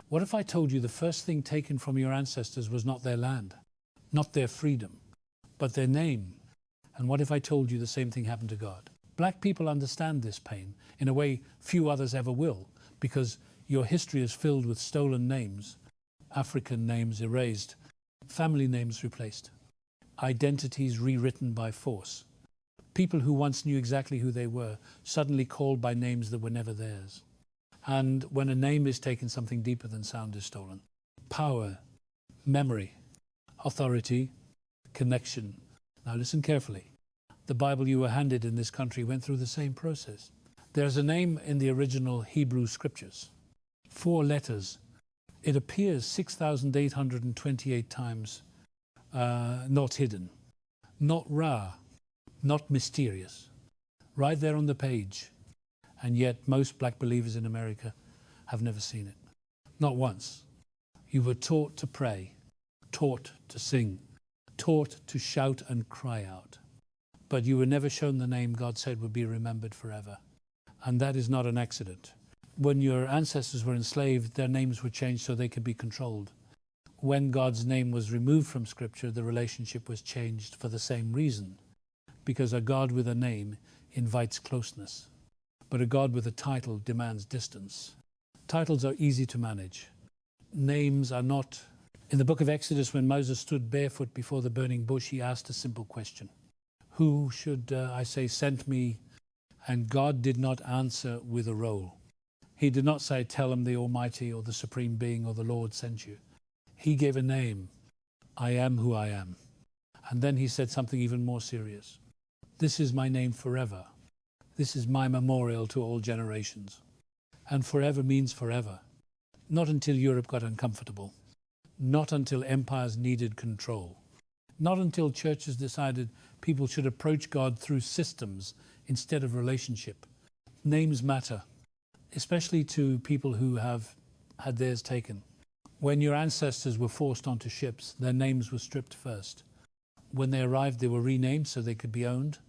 What if I told you the first thing taken from your ancestors was not their land, not their freedom, but their name? And what if I told you the same thing happened to God? Black people understand this pain in a way few others ever will, because your history is filled with stolen names, African names erased, family names replaced, identities rewritten by force. People who once knew exactly who they were, suddenly called by names that were never theirs. And when a name is taken, something deeper than sound is stolen. Power, memory, authority, connection. Now listen carefully. The Bible you were handed in this country went through the same process. There's a name in the original Hebrew scriptures. 4 letters. It appears 6,828 times, not hidden, not Ra, not mysterious, right there on the page. And yet most black believers in America have never seen it. Not once. You were taught to pray, taught to sing, taught to shout and cry out. But you were never shown the name God said would be remembered forever. And that is not an accident. When your ancestors were enslaved, their names were changed so they could be controlled. When God's name was removed from Scripture, the relationship was changed for the same reason. Because a God with a name invites closeness. But a God with a title demands distance. Titles are easy to manage. Names are not. In the book of Exodus, when Moses stood barefoot before the burning bush, he asked a simple question. Who should I say sent me? And God did not answer with a role. He did not say, tell him the Almighty or the Supreme Being or the Lord sent you. He gave a name. I am who I am. And then he said something even more serious. This is my name forever. This is my memorial to all generations. And forever means forever. Not until Europe got uncomfortable. Not until empires needed control. Not until churches decided people should approach God through systems instead of relationship. Names matter, especially to people who have had theirs taken. When your ancestors were forced onto ships, their names were stripped first. When they arrived, they were renamed so they could be owned.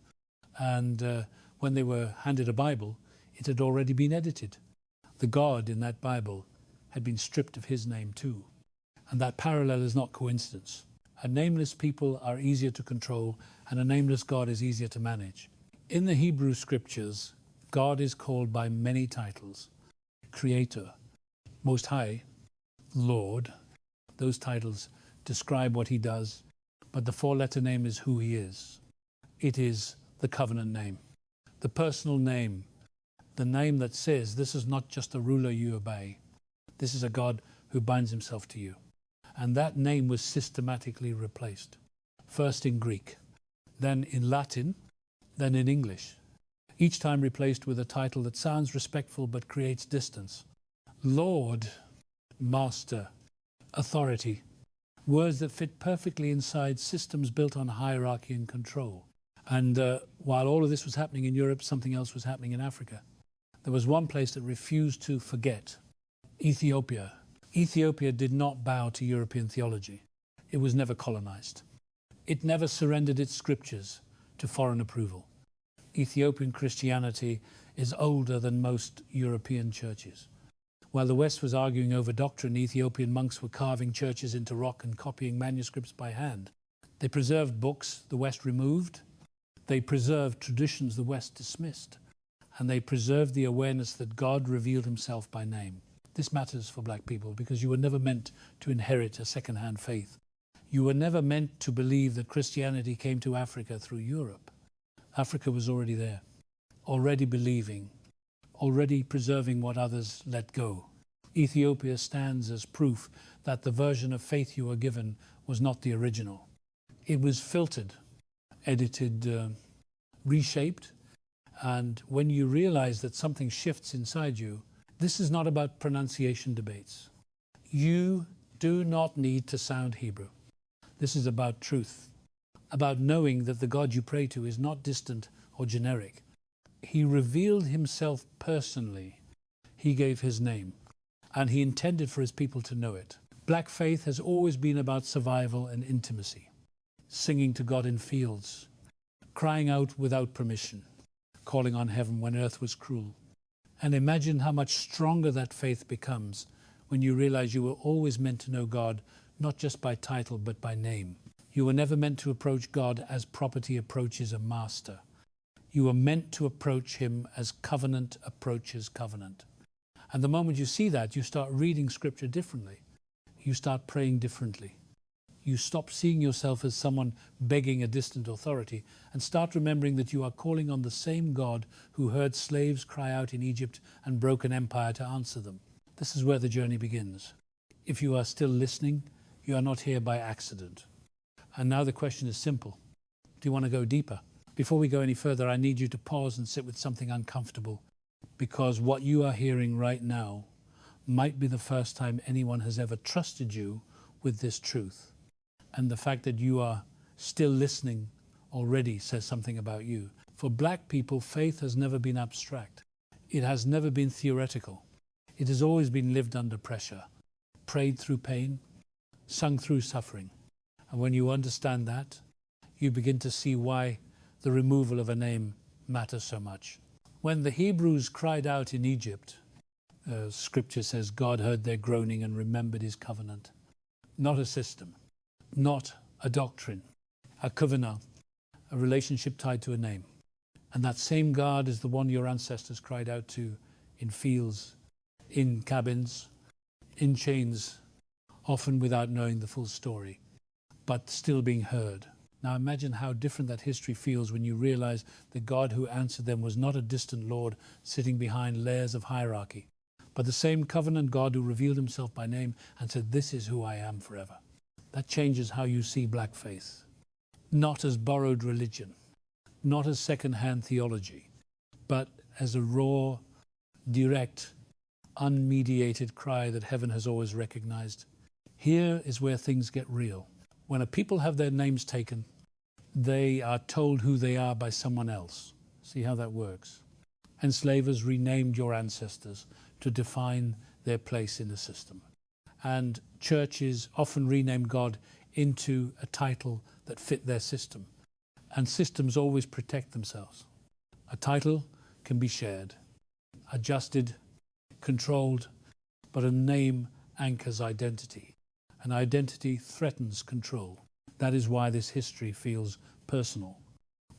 And when they were handed a Bible, it had already been edited. The God in that Bible had been stripped of his name too. And that parallel is not coincidence. A nameless people are easier to control, and a nameless God is easier to manage. In the Hebrew scriptures, God is called by many titles. Creator, Most High, Lord. Those titles describe what he does, but the 4-letter name is who he is. It is the covenant name, the personal name, the name that says this is not just a ruler you obey. This is a God who binds himself to you. And that name was systematically replaced, first in Greek, then in Latin, then in English, each time replaced with a title that sounds respectful but creates distance. Lord, Master, Authority, words that fit perfectly inside systems built on hierarchy and control. And while all of this was happening in Europe, something else was happening in Africa. There was one place that refused to forget, Ethiopia. Ethiopia did not bow to European theology. It was never colonized. It never surrendered its scriptures to foreign approval. Ethiopian Christianity is older than most European churches. While the West was arguing over doctrine, Ethiopian monks were carving churches into rock and copying manuscripts by hand. They preserved books the West removed. They preserved traditions the West dismissed. And they preserved the awareness that God revealed himself by name. This matters for black people because you were never meant to inherit a second-hand faith. You were never meant to believe that Christianity came to Africa through Europe. Africa was already there, already believing, already preserving what others let go. Ethiopia stands as proof that the version of faith you were given was not the original. It was filtered, edited, reshaped, and when you realize that something shifts inside you, this is not about pronunciation debates. You do not need to sound Hebrew. This is about truth, about knowing that the God you pray to is not distant or generic. He revealed himself personally. He gave his name, and he intended for his people to know it. Black faith has always been about survival and intimacy, singing to God in fields, crying out without permission, calling on heaven when earth was cruel. And imagine how much stronger that faith becomes when you realize you were always meant to know God, not just by title, but by name. You were never meant to approach God as property approaches a master. You were meant to approach him as covenant approaches covenant. And the moment you see that, you start reading Scripture differently. You start praying differently. You stop seeing yourself as someone begging a distant authority and start remembering that you are calling on the same God who heard slaves cry out in Egypt and broke an empire to answer them. This is where the journey begins. If you are still listening, you are not here by accident. And now the question is simple. Do you want to go deeper? Before we go any further, I need you to pause and sit with something uncomfortable, because what you are hearing right now might be the first time anyone has ever trusted you with this truth. And the fact that you are still listening already says something about you. For black people, faith has never been abstract. It has never been theoretical. It has always been lived under pressure, prayed through pain, sung through suffering. And when you understand that, you begin to see why the removal of a name matters so much. When the Hebrews cried out in Egypt, Scripture says God heard their groaning and remembered his covenant. Not a system, not a doctrine, a covenant, a relationship tied to a name. And that same God is the one your ancestors cried out to in fields, in cabins, in chains, often without knowing the full story, but still being heard. Now imagine how different that history feels when you realize the God who answered them was not a distant Lord sitting behind layers of hierarchy, but the same covenant God who revealed himself by name and said, "This is who I am forever." That changes how you see black faith. Not as borrowed religion, not as second-hand theology, but as a raw, direct, unmediated cry that heaven has always recognized. Here is where things get real. When a people have their names taken, they are told who they are by someone else. See how that works? Enslavers renamed your ancestors to define their place in the system. And churches often rename God into a title that fit their system. And systems always protect themselves. A title can be shared, adjusted, controlled, but a name anchors identity. And identity threatens control. That is why this history feels personal,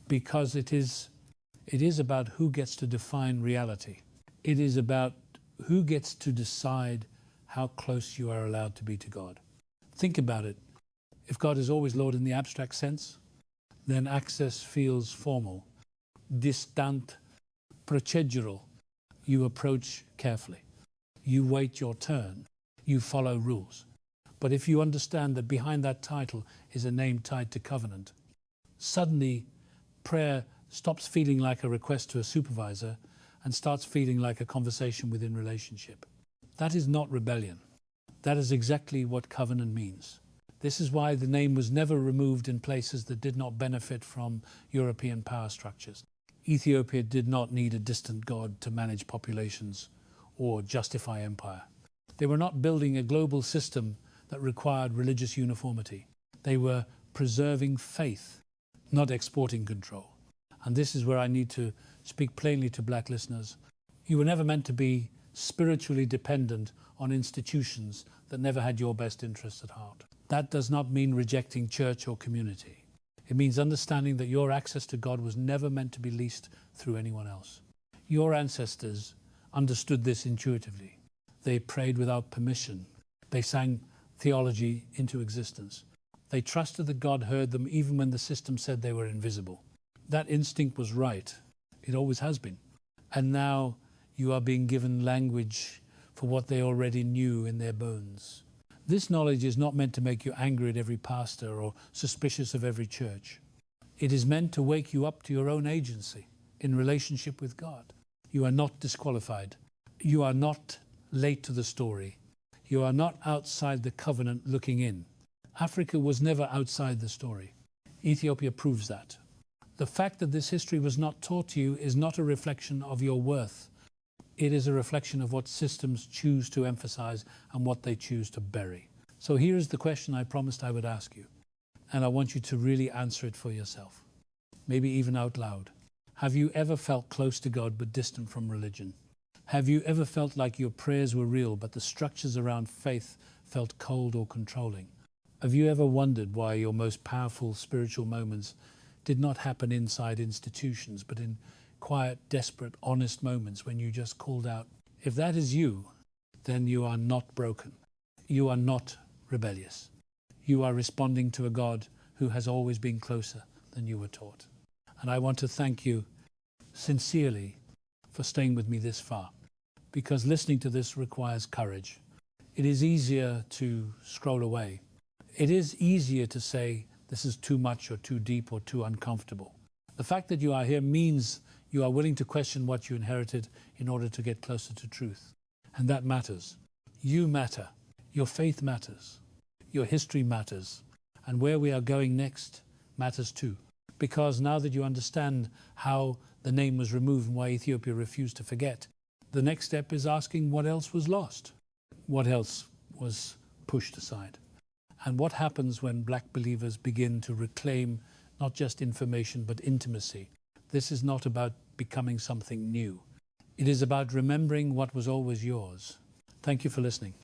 because it is about who gets to define reality. It is about who gets to decide how close you are allowed to be to God. Think about it. If God is always Lord in the abstract sense, then access feels formal, distant, procedural. You approach carefully. You wait your turn. You follow rules. But if you understand that behind that title is a name tied to covenant, suddenly prayer stops feeling like a request to a supervisor and starts feeling like a conversation within relationship. That is not rebellion. That is exactly what covenant means. This is why the name was never removed in places that did not benefit from European power structures. Ethiopia did not need a distant God to manage populations or justify empire. They were not building a global system that required religious uniformity. They were preserving faith, not exporting control. And this is where I need to speak plainly to black listeners. You were never meant to be spiritually dependent on institutions that never had your best interests at heart. That does not mean rejecting church or community. It means understanding that your access to God was never meant to be leased through anyone else. Your ancestors understood this intuitively. They prayed without permission. They sang theology into existence. They trusted that God heard them even when the system said they were invisible. That instinct was right. It always has been. And now you are being given language for what they already knew in their bones. This knowledge is not meant to make you angry at every pastor or suspicious of every church. It is meant to wake you up to your own agency in relationship with God. You are not disqualified. You are not late to the story. You are not outside the covenant looking in. Africa was never outside the story. Ethiopia proves that. The fact that this history was not taught to you is not a reflection of your worth. It is a reflection of what systems choose to emphasize and what they choose to bury. So here is the question I promised I would ask you, and I want you to really answer it for yourself, maybe even out loud. Have you ever felt close to God but distant from religion? Have you ever felt like your prayers were real, but the structures around faith felt cold or controlling? Have you ever wondered why your most powerful spiritual moments did not happen inside institutions, but in quiet, desperate, honest moments when you just called out? If that is you, then you are not broken. You are not rebellious. You are responding to a God who has always been closer than you were taught. And I want to thank you sincerely for staying with me this far, because listening to this requires courage. It is easier to scroll away. It is easier to say this is too much or too deep or too uncomfortable. The fact that you are here means you are willing to question what you inherited in order to get closer to truth. And that matters. You matter. Your faith matters. Your history matters. And where we are going next matters too. Because now that you understand how the name was removed and why Ethiopia refused to forget, the next step is asking what else was lost, what else was pushed aside, and what happens when black believers begin to reclaim not just information but intimacy. This is not about becoming something new. It is about remembering what was always yours. Thank you for listening.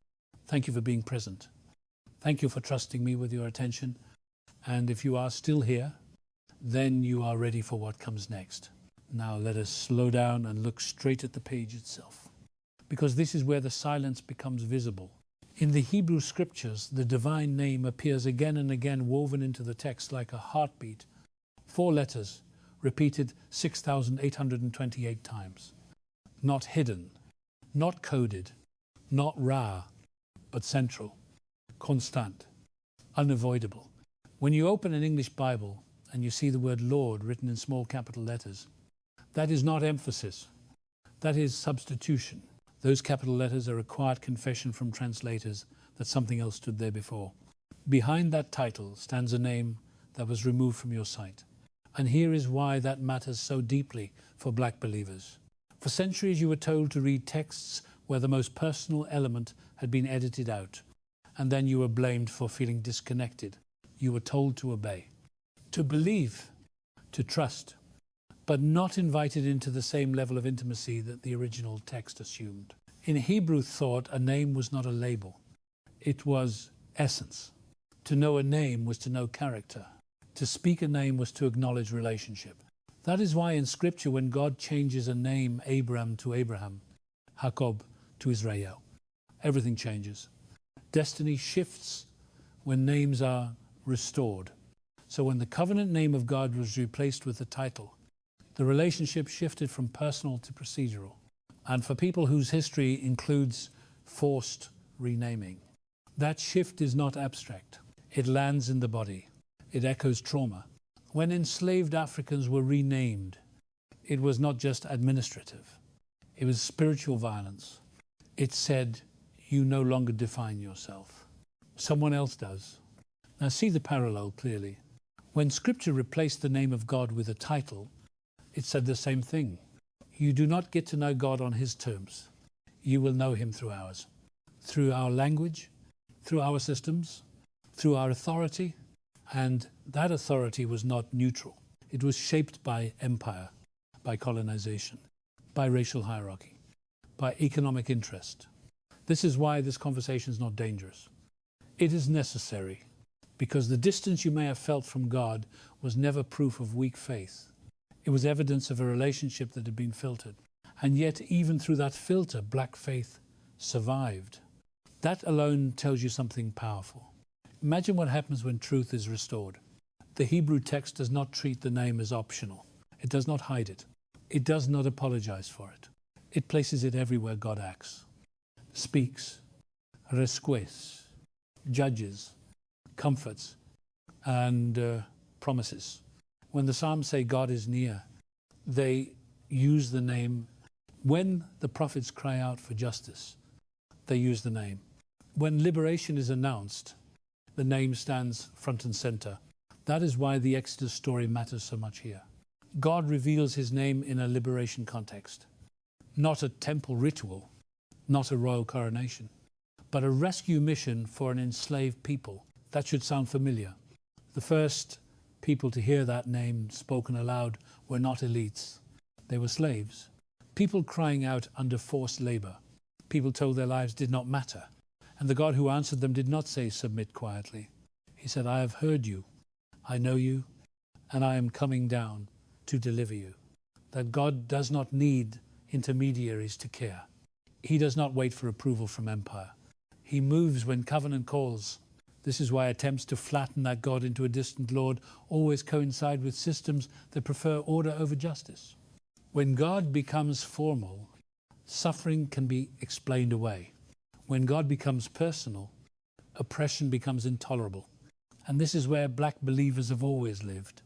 Thank you for being present. Thank you for trusting me with your attention. And if you are still here, then you are ready for what comes next. Now let us slow down and look straight at the page itself, because this is where the silence becomes visible. In the Hebrew scriptures, the divine name appears again and again woven into the text like a heartbeat. 4 letters repeated 6,828 times. Not hidden, not coded, not Ra, but central, constant, unavoidable. When you open an English Bible and you see the word Lord written in small capital letters, that is not emphasis, that is substitution. Those capital letters are a quiet confession from translators that something else stood there before. Behind that title stands a name that was removed from your sight. And here is why that matters so deeply for black believers. For centuries you were told to read texts where the most personal element had been edited out, and then you were blamed for feeling disconnected. You were told to obey, to believe, to trust, but not invited into the same level of intimacy that the original text assumed. In Hebrew thought, a name was not a label. It was essence. To know a name was to know character. To speak a name was to acknowledge relationship. That is why in Scripture, when God changes a name, Abram to Abraham, Jacob to Israel, everything changes. Destiny shifts when names are restored. So when the covenant name of God was replaced with the title, the relationship shifted from personal to procedural. And for people whose history includes forced renaming, that shift is not abstract. It lands in the body. It echoes trauma. When enslaved Africans were renamed, it was not just administrative. It was spiritual violence. It said, you no longer define yourself. Someone else does. Now see the parallel clearly. When Scripture replaced the name of God with a title, it said the same thing. You do not get to know God on His terms. You will know Him through ours. Through our language, through our systems, through our authority. And that authority was not neutral. It was shaped by empire, by colonization, by racial hierarchy, by economic interest. This is why this conversation is not dangerous. It is necessary, because the distance you may have felt from God was never proof of weak faith. It was evidence of a relationship that had been filtered. And yet, even through that filter, black faith survived. That alone tells you something powerful. Imagine what happens when truth is restored. The Hebrew text does not treat the name as optional. It does not hide it. It does not apologize for it. It places it everywhere God acts, speaks, rescues, judges, comforts, and promises. When the Psalms say God is near, they use the name. When the prophets cry out for justice, they use the name. When liberation is announced, the name stands front and center. That is why the Exodus story matters so much here. God reveals His name in a liberation context, not a temple ritual, not a royal coronation, but a rescue mission for an enslaved people. That should sound familiar. The first people to hear that name spoken aloud were not elites. They were slaves, People crying out under forced labor. People told their lives did not matter. And the God who answered them did not say, submit quietly. He said, I have heard you, I know you, and I am coming down to deliver you. That God does not need intermediaries to care. He does not wait for approval from empire. He moves when covenant calls. This is why attempts to flatten that God into a distant Lord always coincide with systems that prefer order over justice. When God becomes formal, suffering can be explained away. When God becomes personal, oppression becomes intolerable. And this is where black believers have always lived.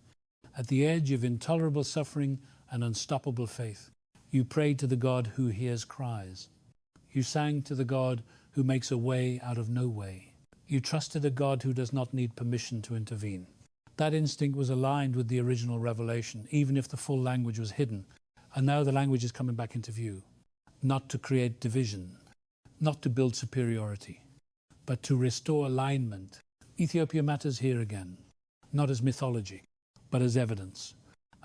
At the edge of intolerable suffering and unstoppable faith, you prayed to the God who hears cries. You sang to the God who makes a way out of no way. You trusted a God who does not need permission to intervene. That instinct was aligned with the original revelation, even if the full language was hidden. And now the language is coming back into view. Not to create division, not to build superiority, but to restore alignment. Ethiopia matters here again, not as mythology, but as evidence.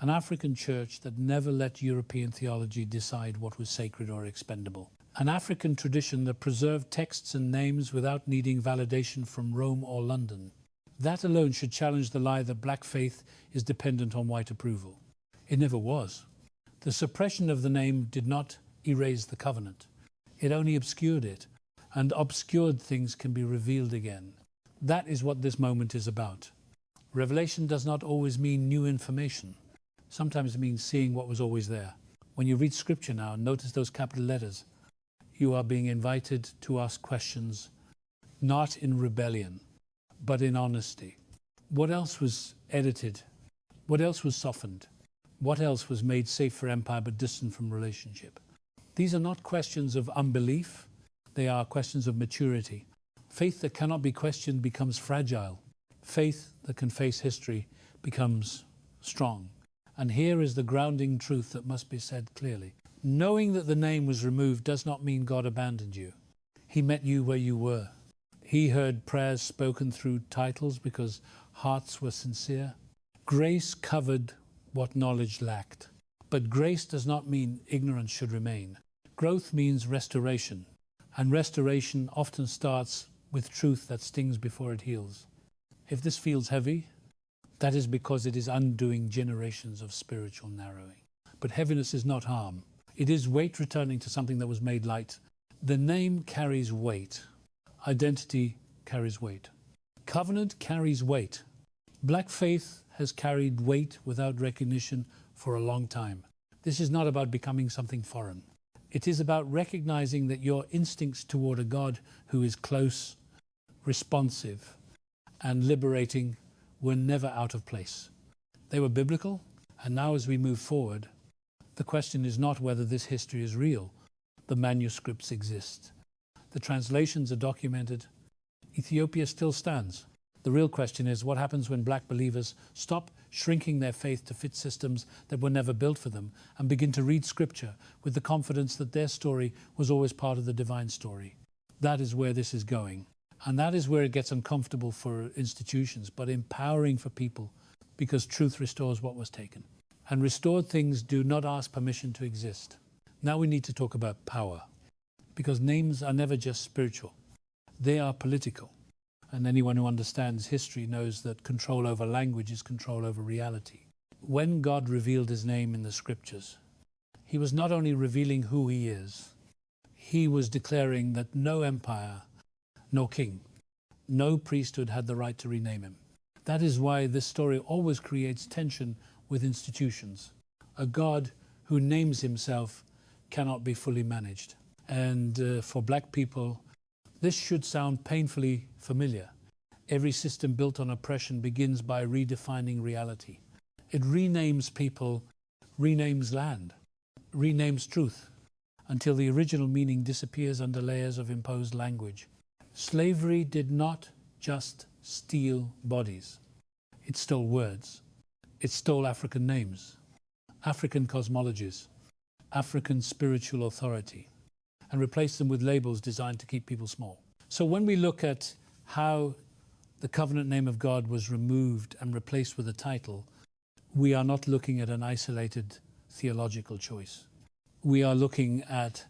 An African church that never let European theology decide what was sacred or expendable. An African tradition that preserved texts and names without needing validation from Rome or London. That alone should challenge the lie that black faith is dependent on white approval. It never was. The suppression of the name did not erase the covenant. It only obscured it, and obscured things can be revealed again. That is what this moment is about. Revelation does not always mean new information. Sometimes it means seeing what was always there. When you read scripture now, notice those capital letters. You are being invited to ask questions, not in rebellion, but in honesty. What else was edited? What else was softened? What else was made safe for empire but distant from relationship? These are not questions of unbelief. They are questions of maturity. Faith that cannot be questioned becomes fragile. Faith that can face history becomes strong. And here is the grounding truth that must be said clearly. Knowing that the name was removed does not mean God abandoned you. He met you where you were. He heard prayers spoken through titles because hearts were sincere. Grace covered what knowledge lacked. But grace does not mean ignorance should remain. Growth means restoration. And restoration often starts with truth that stings before it heals. If this feels heavy, that is because it is undoing generations of spiritual narrowing. But heaviness is not harm. It is weight returning to something that was made light. The name carries weight. Identity carries weight. Covenant carries weight. Black faith has carried weight without recognition for a long time. This is not about becoming something foreign. It is about recognizing that your instincts toward a God who is close, responsive, and liberating were never out of place. They were biblical, and now as we move forward, the question is not whether this history is real. The manuscripts exist. The translations are documented. Ethiopia still stands. The real question is what happens when black believers stop shrinking their faith to fit systems that were never built for them and begin to read scripture with the confidence that their story was always part of the divine story. That is where this is going. And that is where it gets uncomfortable for institutions, but empowering for people, because truth restores what was taken. And restored things do not ask permission to exist. Now we need to talk about power, because names are never just spiritual. They are political. And anyone who understands history knows that control over language is control over reality. When God revealed his name in the scriptures, he was not only revealing who he is, he was declaring that no empire, no king, no priesthood had the right to rename him. That is why this story always creates tension with institutions. A God who names himself cannot be fully managed. And for black people, this should sound painfully familiar. Every system built on oppression begins by redefining reality. It renames people, renames land, renames truth, until the original meaning disappears under layers of imposed language. Slavery did not just steal bodies. It stole words. It stole African names, African cosmologies, African spiritual authority, and replaced them with labels designed to keep people small. So when we look at how the covenant name of God was removed and replaced with a title, we are not looking at an isolated theological choice. we are looking at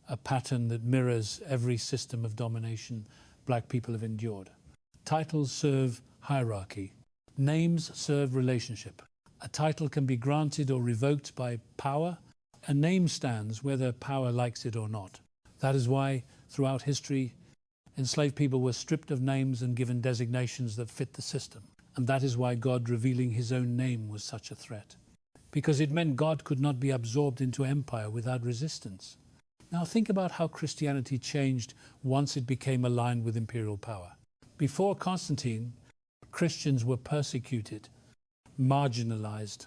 a pattern that mirrors every system of domination black people have endured. Titles serve hierarchy. Names serve relationship. A title can be granted or revoked by power. A name stands whether power likes it or not. That is why throughout history, enslaved people were stripped of names and given designations that fit the system. And that is why God revealing his own name was such a threat. Because it meant God could not be absorbed into empire without resistance. Now think about how Christianity changed once it became aligned with imperial power. Before Constantine, Christians were persecuted, marginalized,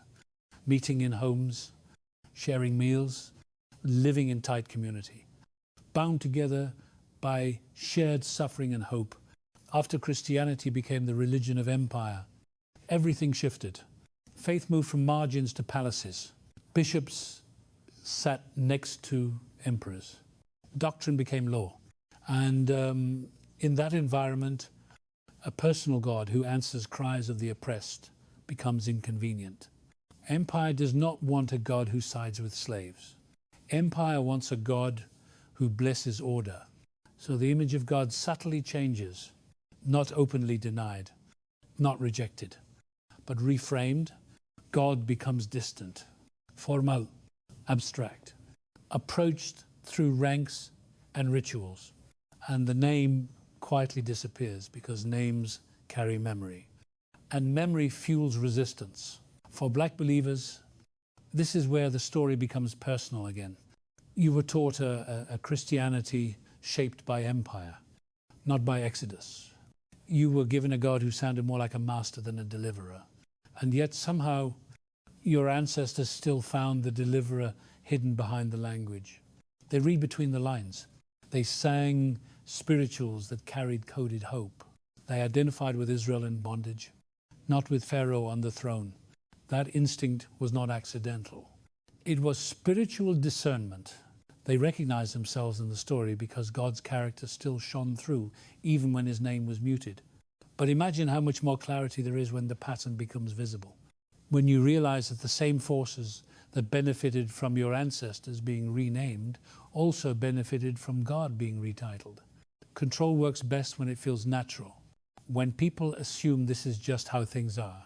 meeting in homes, sharing meals, living in tight community, bound together by shared suffering and hope. After Christianity became the religion of empire, everything shifted. Faith moved from margins to palaces. Bishops sat next to emperors. Doctrine became law. And in that environment, a personal God who answers cries of the oppressed becomes inconvenient. Empire does not want a God who sides with slaves. Empire wants a God who blesses order. So the image of God subtly changes, not openly denied, not rejected, but reframed. God becomes distant, formal, abstract, approached through ranks and rituals. And the name quietly disappears because names carry memory. And memory fuels resistance. For black believers, this is where the story becomes personal again. You were taught a Christianity shaped by empire, not by exodus. You were given a God who sounded more like a master than a deliverer. And yet somehow your ancestors still found the deliverer hidden behind the language. They read between the lines. They sang spirituals that carried coded hope. They identified with Israel in bondage, not with Pharaoh on the throne. That instinct was not accidental. It was spiritual discernment. They recognized themselves in the story because God's character still shone through, even when his name was muted. But imagine how much more clarity there is when the pattern becomes visible. When you realize that the same forces that benefited from your ancestors being renamed also benefited from God being retitled. Control works best when it feels natural. When people assume this is just how things are,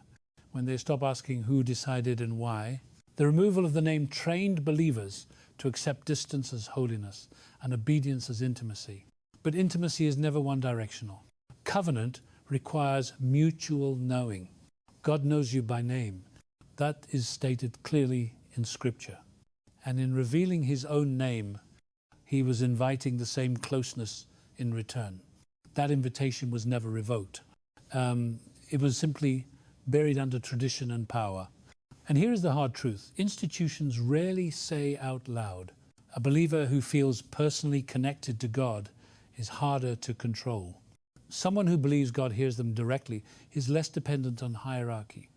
when they stop asking who decided and why, the removal of the name trained believers to accept distance as holiness and obedience as intimacy. But intimacy is never one-directional. Covenant requires mutual knowing. God knows you by name. That is stated clearly in Scripture. And in revealing his own name, he was inviting the same closeness in return. That invitation was never revoked. It was simply buried under tradition and power. And here is the hard truth. Institutions rarely say out loud. A believer who feels personally connected to God is harder to control. Someone who believes God hears them directly is less dependent on hierarchy.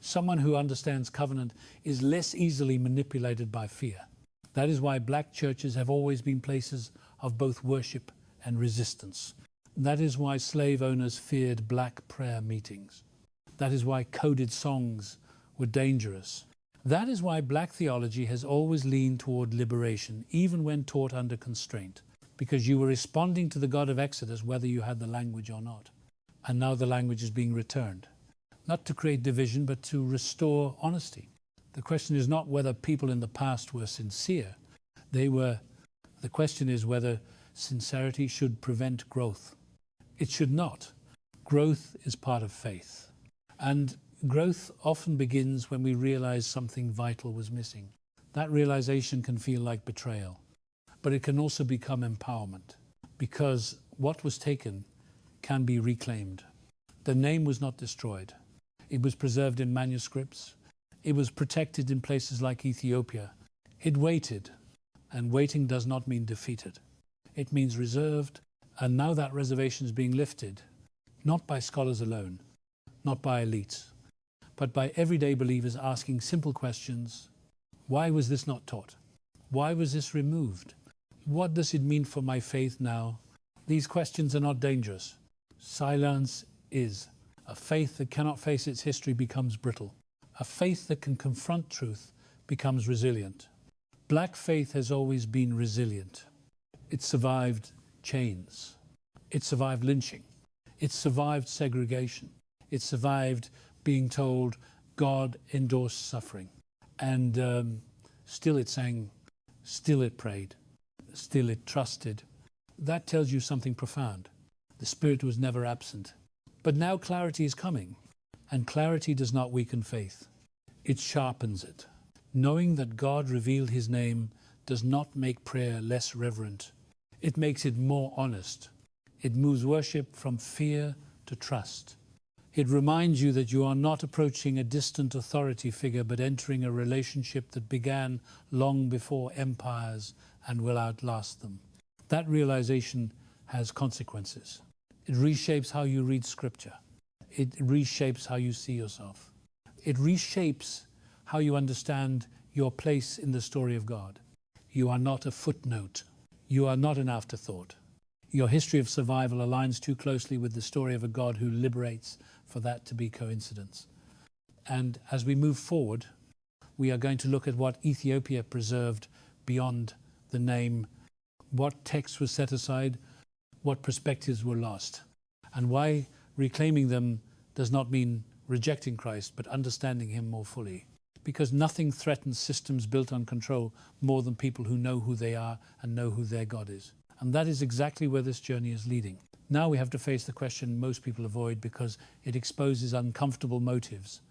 Someone who understands covenant is less easily manipulated by fear. That is why black churches have always been places of both worship and resistance. That is why slave owners feared black prayer meetings. That is why coded songs were dangerous. That is why black theology has always leaned toward liberation, even when taught under constraint, because you were responding to the God of Exodus whether you had the language or not. And now the language is being returned, not to create division, but to restore honesty. The question is not whether people in the past were sincere. The question is whether sincerity should prevent growth. It should not. Growth is part of faith. And growth often begins when we realize something vital was missing. That realization can feel like betrayal, but it can also become empowerment, because what was taken can be reclaimed. The name was not destroyed. It was preserved in manuscripts. It was protected in places like Ethiopia. It waited, and waiting does not mean defeated. It means reserved, and now that reservation is being lifted, not by scholars alone, not by elites, but by everyday believers asking simple questions. Why was this not taught? Why was this removed? What does it mean for my faith now? These questions are not dangerous. Silence is. A faith that cannot face its history becomes brittle. A faith that can confront truth becomes resilient. Black faith has always been resilient. It survived chains. It survived lynching. It survived segregation. It survived being told God endorsed suffering. And still it sang, still it prayed, still it trusted. That tells you something profound. The Spirit was never absent. But now clarity is coming, and clarity does not weaken faith. It sharpens it. Knowing that God revealed his name does not make prayer less reverent. It makes it more honest. It moves worship from fear to trust. It reminds you that you are not approaching a distant authority figure, but entering a relationship that began long before empires and will outlast them. That realization has consequences. It reshapes how you read Scripture. It reshapes how you see yourself. It reshapes how you understand your place in the story of God. You are not a footnote. You are not an afterthought. Your history of survival aligns too closely with the story of a God who liberates for that to be coincidence. And as we move forward, we are going to look at what Ethiopia preserved beyond the name, what text was set aside, what perspectives were lost, and why reclaiming them does not mean rejecting Christ, but understanding him more fully. Because nothing threatens systems built on control more than people who know who they are and know who their God is. And that is exactly where this journey is leading. Now we have to face the question most people avoid because it exposes uncomfortable motives.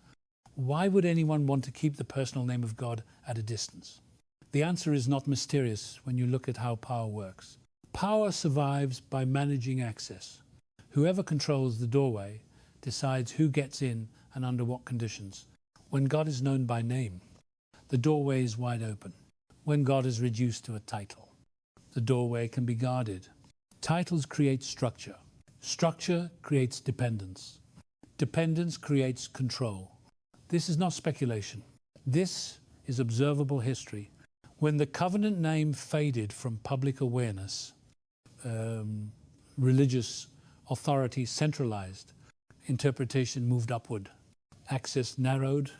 Why would anyone want to keep the personal name of God at a distance? The answer is not mysterious when you look at how power works. Power survives by managing access. Whoever controls the doorway decides who gets in and under what conditions. When God is known by name, the doorway is wide open. When God is reduced to a title, the doorway can be guarded. Titles create structure. Structure creates dependence. Dependence creates control. This is not speculation. This is observable history. When the covenant name faded from public awareness, religious authority centralized, interpretation moved upward, access narrowed,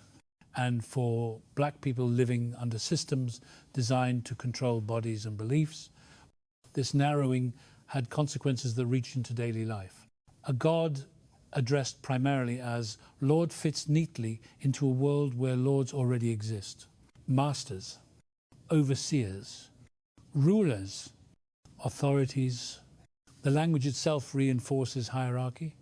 and for black people living under systems designed to control bodies and beliefs, this narrowing had consequences that reached into daily life. A God addressed primarily as Lord fits neatly into a world where lords already exist. Masters, overseers, rulers, authorities. The language itself reinforces hierarchy.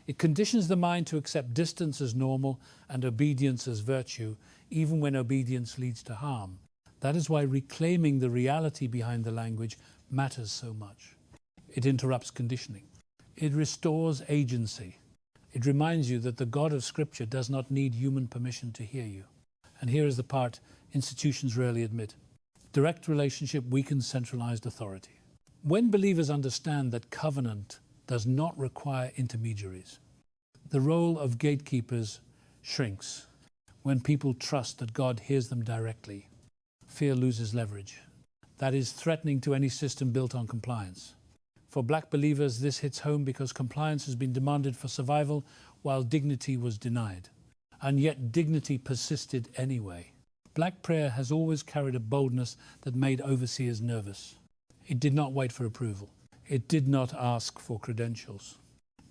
It conditions the mind to accept distance as normal and obedience as virtue, even when obedience leads to harm. That is why reclaiming the reality behind the language matters so much. It interrupts conditioning. It restores agency. It reminds you that the God of Scripture does not need human permission to hear you. And here is the part institutions rarely admit. Direct relationship weakens centralized authority. When believers understand that covenant does not require intermediaries, the role of gatekeepers shrinks. When people trust that God hears them directly, fear loses leverage. That is threatening to any system built on compliance. For black believers, this hits home because compliance has been demanded for survival while dignity was denied. And yet dignity persisted anyway. Black prayer has always carried a boldness that made overseers nervous. It did not wait for approval. It did not ask for credentials.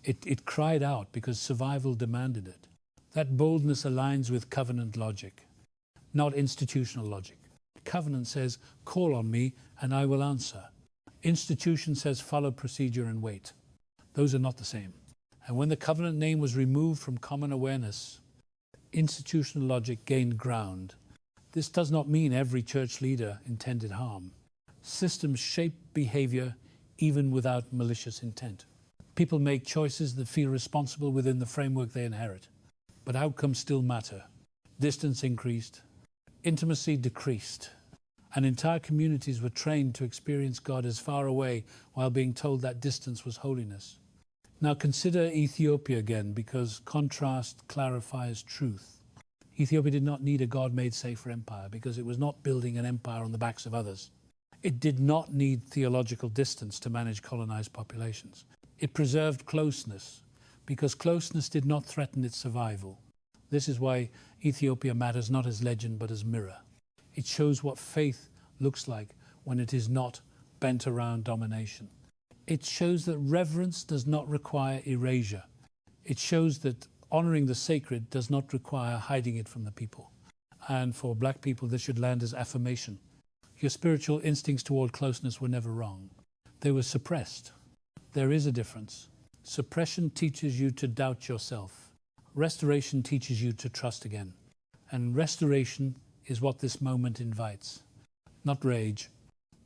It cried out because survival demanded it. That boldness aligns with covenant logic, not institutional logic. Covenant says, call on me and I will answer. Institution says, follow procedure and wait. Those are not the same. And when the covenant name was removed from common awareness, institutional logic gained ground. This does not mean every church leader intended harm. Systems shape behavior even without malicious intent. People make choices that feel responsible within the framework they inherit. But outcomes still matter. Distance increased. Intimacy decreased. And entire communities were trained to experience God as far away while being told that distance was holiness. Now consider Ethiopia again, because contrast clarifies truth. Ethiopia did not need a God-made safer empire because it was not building an empire on the backs of others. It did not need theological distance to manage colonized populations. It preserved closeness because closeness did not threaten its survival. This is why Ethiopia matters not as legend but as mirror. It shows what faith looks like when it is not bent around domination. It shows that reverence does not require erasure. It shows that honoring the sacred does not require hiding it from the people. And for black people, this should land as affirmation. Your spiritual instincts toward closeness were never wrong. They were suppressed. There is a difference. Suppression teaches you to doubt yourself. Restoration teaches you to trust again. And restoration is what this moment invites. Not rage,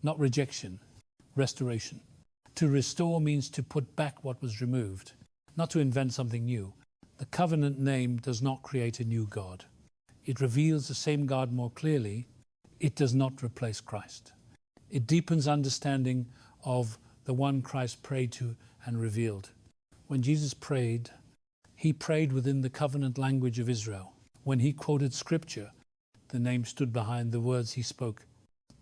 not rejection, restoration. To restore means to put back what was removed, not to invent something new. The covenant name does not create a new God. It reveals the same God more clearly. It does not replace Christ. It deepens understanding of the one Christ prayed to and revealed. When Jesus prayed, he prayed within the covenant language of Israel. When he quoted scripture, the name stood behind the words he spoke.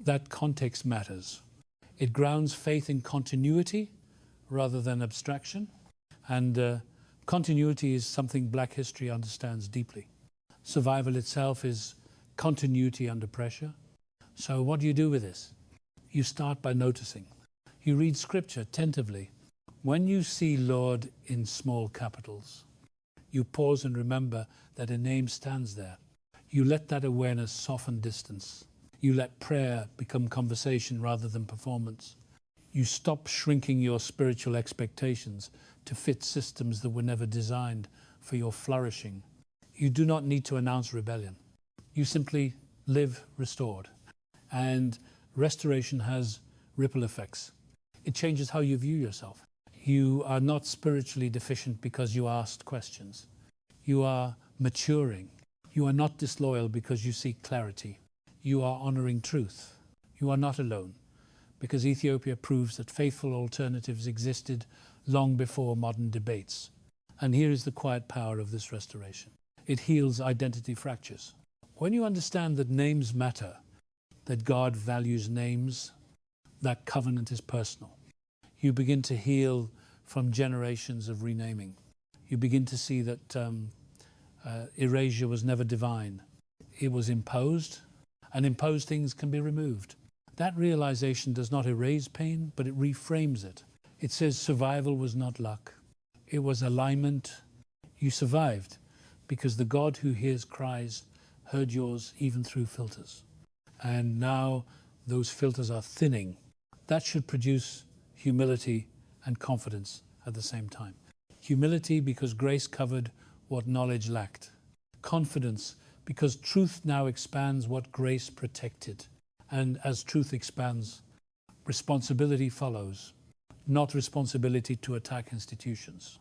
That context matters. It grounds faith in continuity rather than abstraction. And continuity is something black history understands deeply. Survival itself is continuity under pressure. So what do you do with this? You start by noticing. You read scripture attentively. When you see Lord in small capitals, you pause and remember that a name stands there. You let that awareness soften distance. You let prayer become conversation rather than performance. You stop shrinking your spiritual expectations to fit systems that were never designed for your flourishing. You do not need to announce rebellion. You simply live restored. And restoration has ripple effects. It changes how you view yourself. You are not spiritually deficient because you asked questions. You are maturing. You are not disloyal because you seek clarity. You are honoring truth. You are not alone, because Ethiopia proves that faithful alternatives existed long before modern debates. And here is the quiet power of this restoration. It heals identity fractures. When you understand that names matter, that God values names, that covenant is personal. You begin to heal from generations of renaming. You begin to see that erasure was never divine. It was imposed, and imposed things can be removed. That realization does not erase pain, but it reframes it. It says survival was not luck. It was alignment. You survived because the God who hears cries heard yours even through filters. And now those filters are thinning. That should produce humility and confidence at the same time. Humility because grace covered what knowledge lacked. Confidence because truth now expands what grace protected. And as truth expands, responsibility follows. Not responsibility to attack institutions,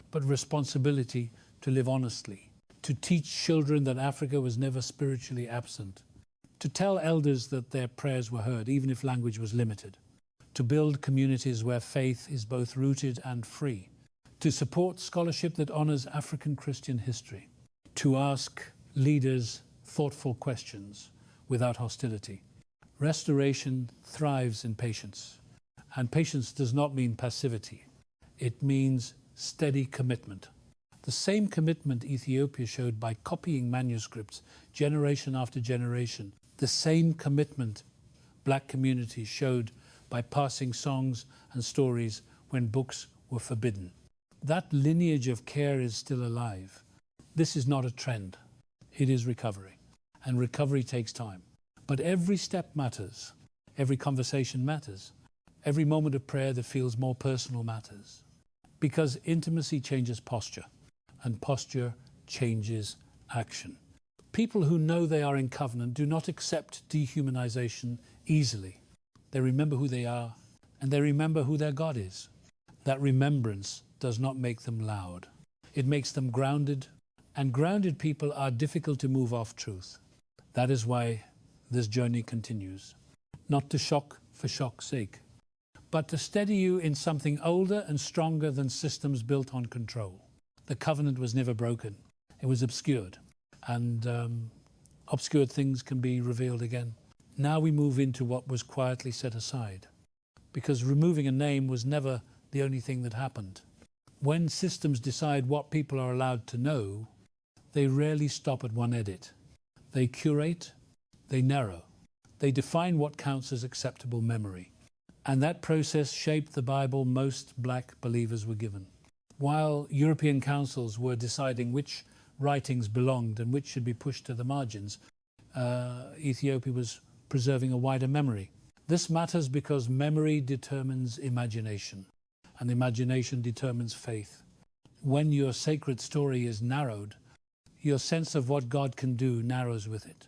but responsibility to live honestly, to teach children that Africa was never spiritually absent, to tell elders that their prayers were heard, even if language was limited, to build communities where faith is both rooted and free, to support scholarship that honors African Christian history, to ask leaders thoughtful questions without hostility. Restoration thrives in patience. And patience does not mean passivity. It means steady commitment. The same commitment Ethiopia showed by copying manuscripts generation after generation. The same commitment black communities showed by passing songs and stories when books were forbidden. That lineage of care is still alive. This is not a trend. It is recovery. And recovery takes time. But every step matters. Every conversation matters. Every moment of prayer that feels more personal matters. Because intimacy changes posture, and posture changes action. People who know they are in covenant do not accept dehumanization easily. They remember who they are, and they remember who their God is. That remembrance does not make them loud. It makes them grounded, and grounded people are difficult to move off truth. That is why this journey continues. Not to shock for shock's sake, but to steady you in something older and stronger than systems built on control. The covenant was never broken. It was obscured. And obscured things can be revealed again. Now we move into what was quietly set aside. Because removing a name was never the only thing that happened. When systems decide what people are allowed to know, they rarely stop at one edit. They curate, they narrow, They defined what counts as acceptable memory. And that process shaped the Bible most black believers were given. While European councils were deciding which writings belonged and which should be pushed to the margins, Ethiopia was preserving a wider memory. This matters because memory determines imagination, and imagination determines faith. When your sacred story is narrowed, your sense of what God can do narrows with it.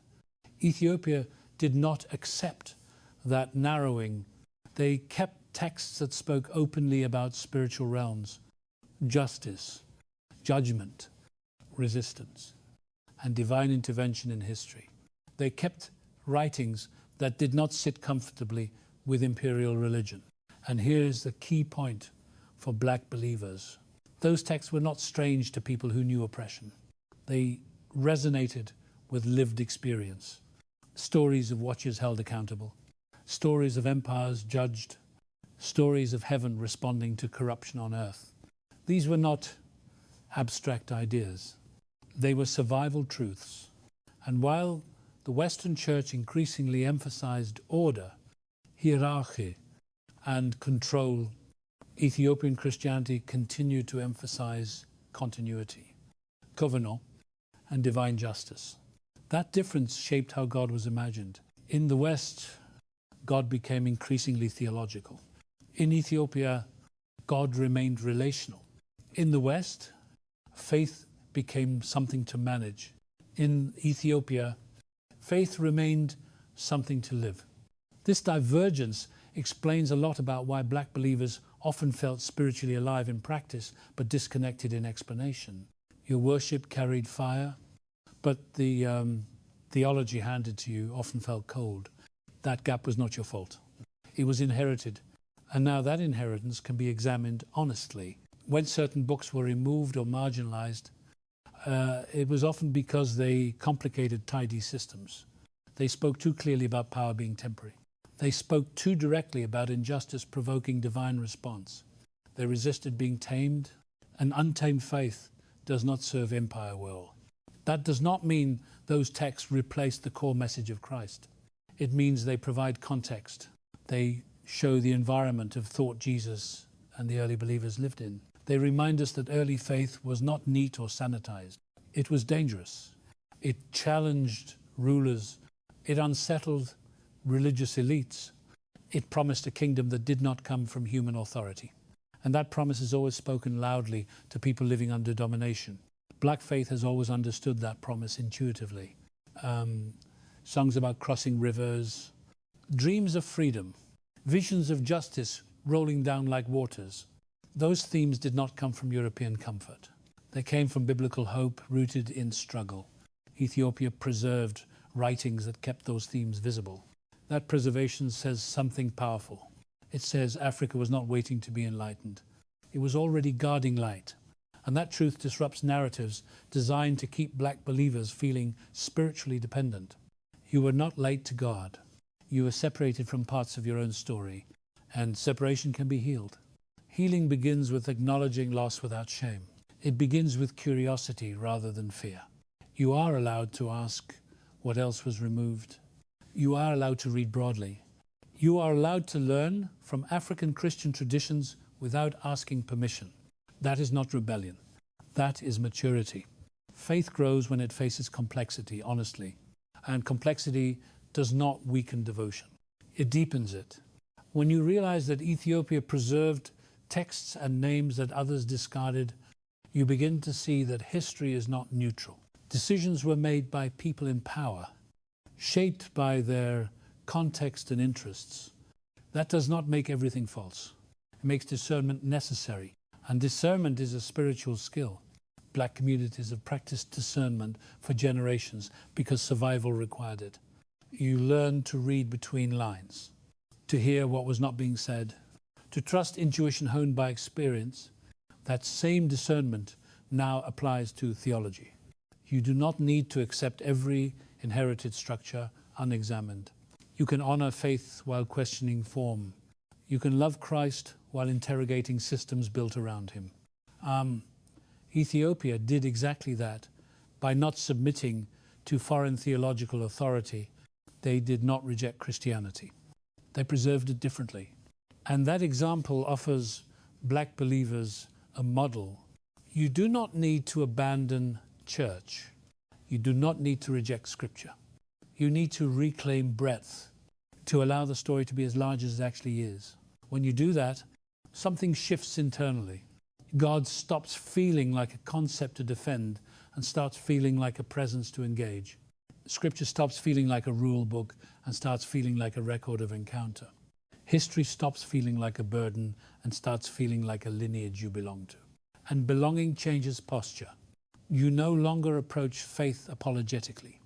Ethiopia did not accept that narrowing. They kept texts that spoke openly about spiritual realms, justice, judgment, resistance, and divine intervention in history. They kept writings that did not sit comfortably with imperial religion. And here's the key point for black believers. Those texts were not strange to people who knew oppression. They resonated with lived experience. Stories of watchers held accountable, stories of empires judged, stories of heaven responding to corruption on earth. These were not abstract ideas. They were survival truths. And while the Western Church increasingly emphasized order, hierarchy, and control, Ethiopian Christianity continued to emphasize continuity, covenant, and divine justice. That difference shaped how God was imagined. In the West, God became increasingly theological. In Ethiopia, God remained relational. In the West, faith became something to manage. In Ethiopia, faith remained something to live. This divergence explains a lot about why black believers often felt spiritually alive in practice but disconnected in explanation. Your worship carried fire, but the theology handed to you often felt cold. That gap was not your fault. It was inherited, and now that inheritance can be examined honestly. When certain books were removed or marginalized, it was often because they complicated tidy systems. They spoke too clearly about power being temporary. They spoke too directly about injustice provoking divine response. They resisted being tamed. An untamed faith does not serve empire well. That does not mean those texts replace the core message of Christ. It means they provide context. They show the environment of thought Jesus and the early believers lived in. They remind us that early faith was not neat or sanitized. It was dangerous. It challenged rulers. It unsettled religious elites. It promised a kingdom that did not come from human authority. And that promise is always spoken loudly to people living under domination. Black faith has always understood that promise intuitively. Songs about crossing rivers, dreams of freedom, visions of justice rolling down like waters. Those themes did not come from European comfort. They came from biblical hope rooted in struggle. Ethiopia preserved writings that kept those themes visible. That preservation says something powerful. It says Africa was not waiting to be enlightened. It was already guarding light. And that truth disrupts narratives designed to keep black believers feeling spiritually dependent. You were not late to God. You were separated from parts of your own story, and separation can be healed. Healing begins with acknowledging loss without shame. It begins with curiosity rather than fear. You are allowed to ask what else was removed. You are allowed to read broadly. You are allowed to learn from African Christian traditions without asking permission. That is not rebellion. That is maturity. Faith grows when it faces complexity, honestly. And complexity does not weaken devotion. It deepens it. When you realize that Ethiopia preserved texts and names that others discarded, you begin to see that history is not neutral. Decisions were made by people in power, shaped by their context and interests. That does not make everything false. It makes discernment necessary. And discernment is a spiritual skill. Black communities have practiced discernment for generations because survival required it. You learn to read between lines, to hear what was not being said, to trust intuition honed by experience. That same discernment now applies to theology. You do not need to accept every inherited structure unexamined. You can honor faith while questioning form. You can love Christ while interrogating systems built around him. Ethiopia did exactly that by not submitting to foreign theological authority, They did not reject Christianity. They preserved it differently. And that example offers black believers a model. You do not need to abandon church. You do not need to reject Scripture. You need to reclaim breadth to allow the story to be as large as it actually is. When you do that, something shifts internally. God stops feeling like a concept to defend and starts feeling like a presence to engage. Scripture stops feeling like a rule book and starts feeling like a record of encounter. History stops feeling like a burden and starts feeling like a lineage you belong to. And belonging changes posture. You no longer approach faith apologetically.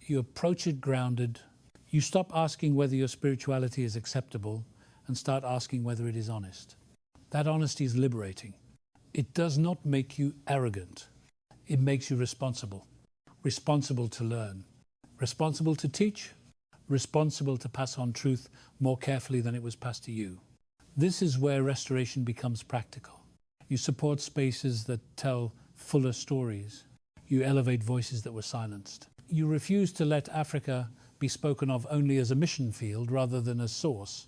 You approach it grounded. You stop asking whether your spirituality is acceptable and start asking whether it is honest. That honesty is liberating. It does not make you arrogant. It makes you responsible. Responsible to learn. Responsible to teach. Responsible to pass on truth more carefully than it was passed to you. This is where restoration becomes practical. You support spaces that tell fuller stories. You elevate voices that were silenced. You refuse to let Africa be spoken of only as a mission field rather than a source.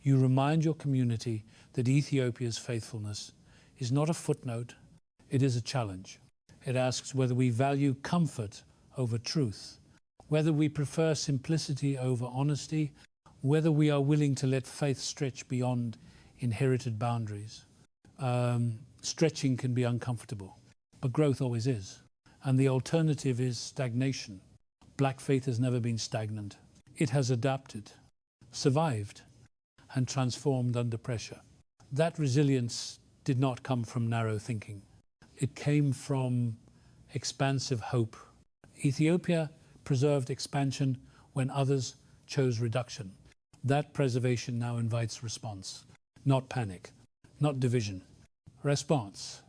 You remind your community that Ethiopia's faithfulness is not a footnote, it is a challenge. It asks whether we value comfort over truth, whether we prefer simplicity over honesty, whether we are willing to let faith stretch beyond inherited boundaries. Stretching can be uncomfortable, but growth always is. And the alternative is stagnation. Black faith has never been stagnant. It has adapted, survived, and transformed under pressure. That resilience did not come from narrow thinking. It came from expansive hope. Ethiopia preserved expansion when others chose reduction. That preservation now invites response, not panic, not division. Response,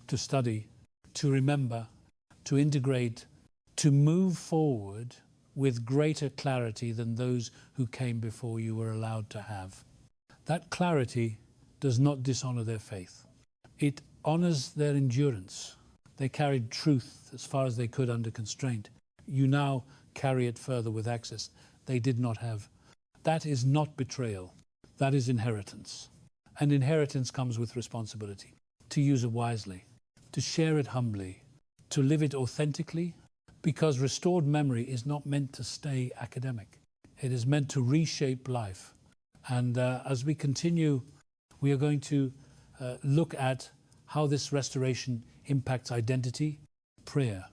to study, to remember, to integrate, to move forward with greater clarity than those who came before you were allowed to have. That clarity does not dishonor their faith. It honors their endurance. They carried truth as far as they could under constraint. You now carry it further with access they did not have. That is not betrayal. That is inheritance. And inheritance comes with responsibility. To use it wisely, to share it humbly, to live it authentically, because restored memory is not meant to stay academic. It is meant to reshape life. And as we continue, we are going to look at how this restoration impacts identity, prayer,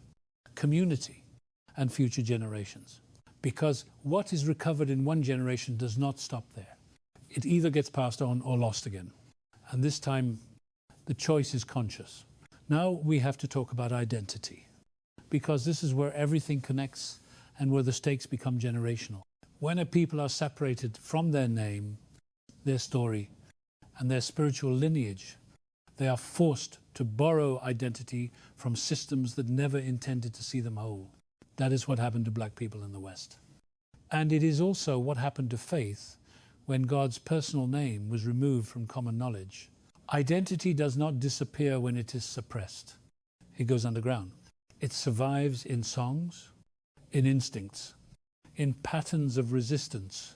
community, and future generations. Because what is recovered in one generation does not stop there. It either gets passed on or lost again. And this time, the choice is conscious. Now we have to talk about identity, because this is where everything connects and where the stakes become generational. When a people are separated from their name, their story, and their spiritual lineage, they are forced to borrow identity from systems that never intended to see them whole. That is what happened to black people in the West. And it is also what happened to faith when God's personal name was removed from common knowledge. Identity does not disappear when it is suppressed. It goes underground. It survives in songs, in instincts, in patterns of resistance,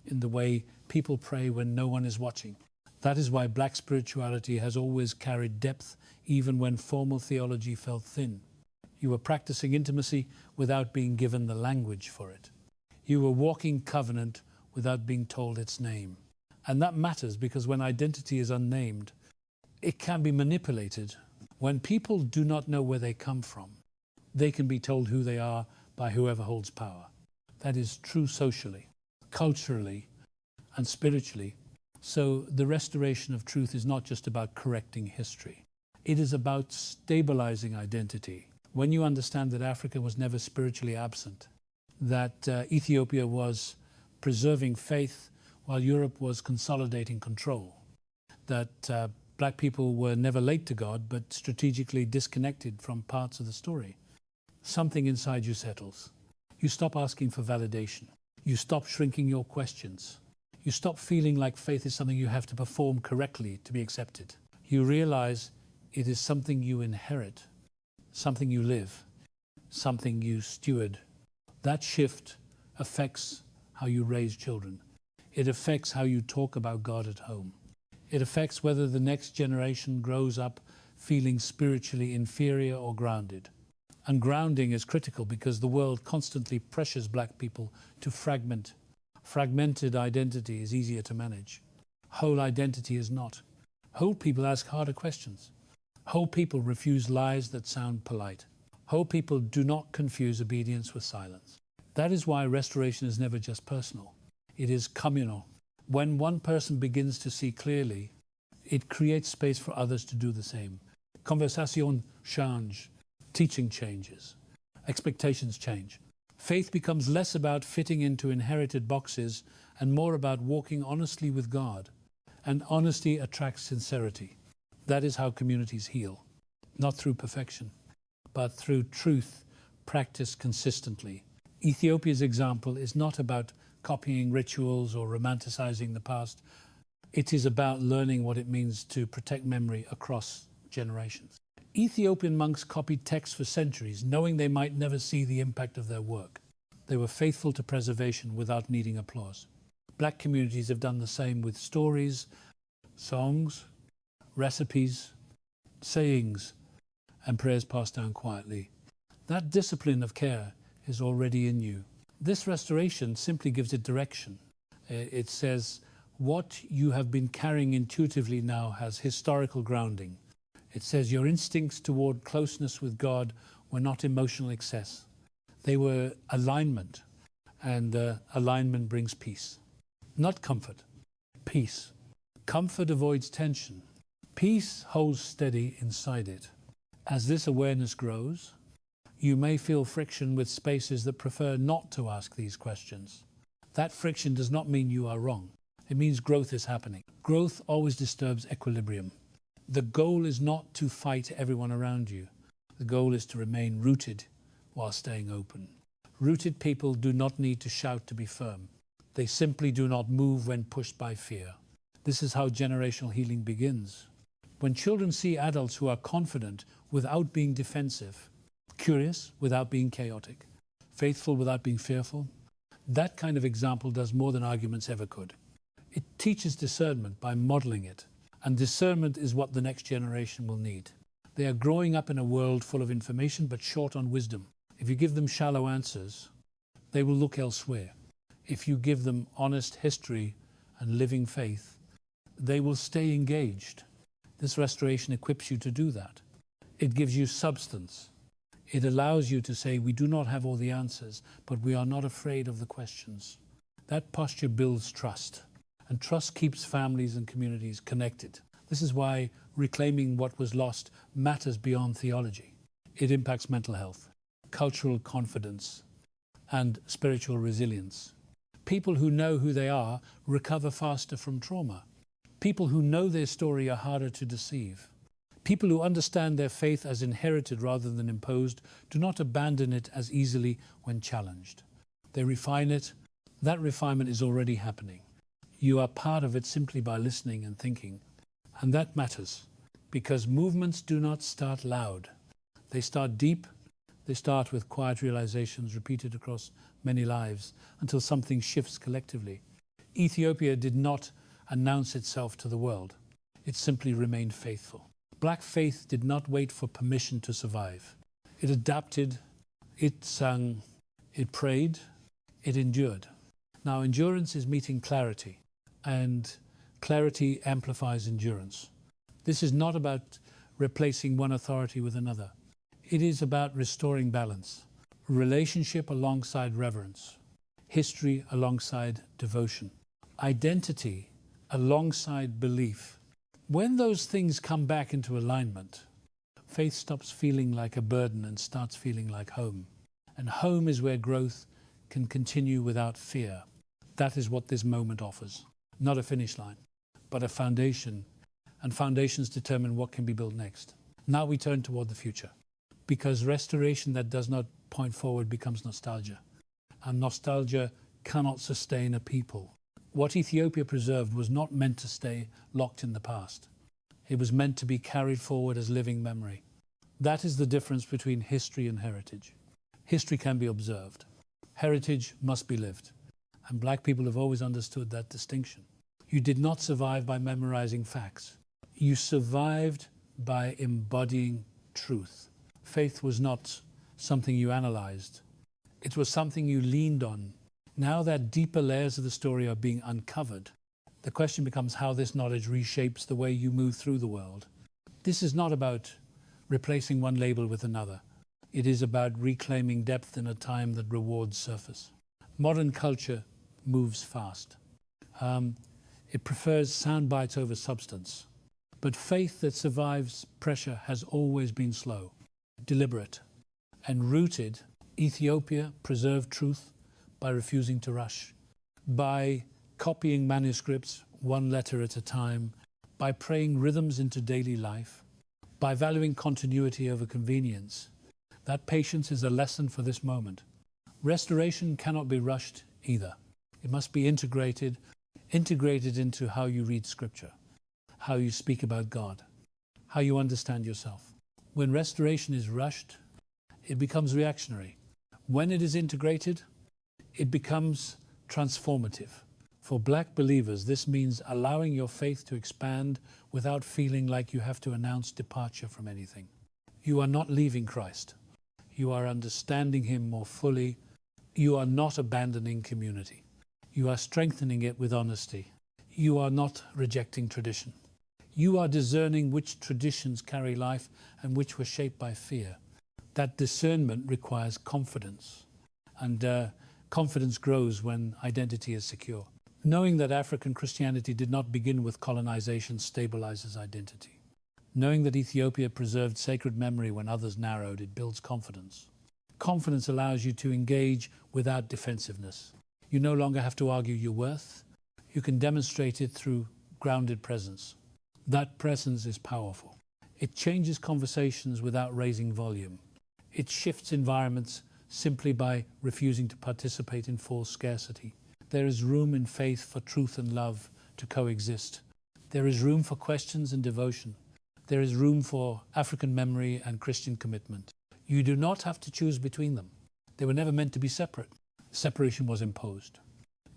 in the way people pray when no one is watching. That is why black spirituality has always carried depth, even when formal theology felt thin. You were practicing intimacy without being given the language for it. You were walking covenant without being told its name. And that matters because when identity is unnamed, it can be manipulated. When people do not know where they come from, they can be told who they are by whoever holds power. That is true socially, culturally, and spiritually. So the restoration of truth is not just about correcting history. It is about stabilizing identity. When you understand that Africa was never spiritually absent, that Ethiopia was preserving faith while Europe was consolidating control, that black people were never late to God but strategically disconnected from parts of the story, something inside you settles. You stop asking for validation. You stop shrinking your questions. You stop feeling like faith is something you have to perform correctly to be accepted. You realize it is something you inherit, something you live, something you steward. That shift affects how you raise children. It affects how you talk about God at home. It affects whether the next generation grows up feeling spiritually inferior or grounded. And grounding is critical because the world constantly pressures black people to fragment. Fragmented identity is easier to manage. Whole identity is not. Whole people ask harder questions. Whole people refuse lies that sound polite. Whole people do not confuse obedience with silence. That is why restoration is never just personal. It is communal. When one person begins to see clearly, it creates space for others to do the same. Conversation change, teaching changes, expectations change. Faith becomes less about fitting into inherited boxes and more about walking honestly with God. And honesty attracts sincerity. That is how communities heal, not through perfection, but through truth practiced consistently. Ethiopia's example is not about copying rituals or romanticizing the past. It is about learning what it means to protect memory across generations. Ethiopian monks copied texts for centuries, knowing they might never see the impact of their work. They were faithful to preservation without needing applause. Black communities have done the same with stories, songs, recipes, sayings, and prayers passed down quietly. That discipline of care is already in you. This restoration simply gives it direction. It says, what you have been carrying intuitively now has historical grounding. It says your instincts toward closeness with God were not emotional excess. They were alignment, and alignment brings peace. Not comfort, peace. Comfort avoids tension. Peace holds steady inside it. As this awareness grows, you may feel friction with spaces that prefer not to ask these questions. That friction does not mean you are wrong. It means growth is happening. Growth always disturbs equilibrium. The goal is not to fight everyone around you. The goal is to remain rooted while staying open. Rooted people do not need to shout to be firm. They simply do not move when pushed by fear. This is how generational healing begins. When children see adults who are confident without being defensive, curious without being chaotic, faithful without being fearful, that kind of example does more than arguments ever could. It teaches discernment by modeling it, and discernment is what the next generation will need. They are growing up in a world full of information but short on wisdom. If you give them shallow answers, they will look elsewhere. If you give them honest history and living faith, they will stay engaged. This restoration equips you to do that. It gives you substance. It allows you to say, we do not have all the answers, but we are not afraid of the questions. That posture builds trust, and trust keeps families and communities connected. This is why reclaiming what was lost matters beyond theology. It impacts mental health, cultural confidence, and spiritual resilience. People who know who they are recover faster from trauma. People who know their story are harder to deceive. People who understand their faith as inherited rather than imposed do not abandon it as easily when challenged. They refine it. That refinement is already happening. You are part of it simply by listening and thinking. And that matters, because movements do not start loud. They start deep. They start with quiet realizations repeated across many lives until something shifts collectively. Ethiopia did not announce itself to the world. It simply remained faithful. Black faith did not wait for permission to survive. It adapted, it sang, it prayed, it endured. Now, endurance is meeting clarity, and clarity amplifies endurance. This is not about replacing one authority with another. It is about restoring balance, relationship alongside reverence, history alongside devotion, identity alongside belief. When those things come back into alignment, faith stops feeling like a burden and starts feeling like home. And home is where growth can continue without fear. That is what this moment offers. Not a finish line, but a foundation. And foundations determine what can be built next. Now we turn toward the future, because restoration that does not point forward becomes nostalgia. And nostalgia cannot sustain a people. What Ethiopia preserved was not meant to stay locked in the past. It was meant to be carried forward as living memory. That is the difference between history and heritage. History can be observed. Heritage must be lived. And black people have always understood that distinction. You did not survive by memorizing facts. You survived by embodying truth. Faith was not something you analyzed. It was something you leaned on. Now that deeper layers of the story are being uncovered, the question becomes how this knowledge reshapes the way you move through the world. This is not about replacing one label with another. It is about reclaiming depth in a time that rewards surface. Modern culture moves fast. It prefers sound bites over substance. But faith that survives pressure has always been slow, deliberate, and rooted. Ethiopia preserved truth by refusing to rush, by copying manuscripts one letter at a time, by praying rhythms into daily life, by valuing continuity over convenience. That patience is a lesson for this moment. Restoration cannot be rushed either. It must be integrated into how you read Scripture, how you speak about God, how you understand yourself. When restoration is rushed, it becomes reactionary. When it is integrated, it becomes transformative. For black believers, this means allowing your faith to expand without feeling like you have to announce departure from anything. You are not leaving Christ. You are understanding him more fully. You are not abandoning community. You are strengthening it with honesty. You are not rejecting tradition. You are discerning which traditions carry life and which were shaped by fear. That discernment requires confidence, and confidence grows when identity is secure. Knowing that African Christianity did not begin with colonization stabilizes identity. Knowing that Ethiopia preserved sacred memory when others narrowed, it builds confidence. Confidence allows you to engage without defensiveness. You no longer have to argue your worth. You can demonstrate it through grounded presence. That presence is powerful. It changes conversations without raising volume. It shifts environments simply by refusing to participate in false scarcity. There is room in faith for truth and love to coexist. There is room for questions and devotion. There is room for African memory and Christian commitment. You do not have to choose between them. They were never meant to be separate. Separation was imposed.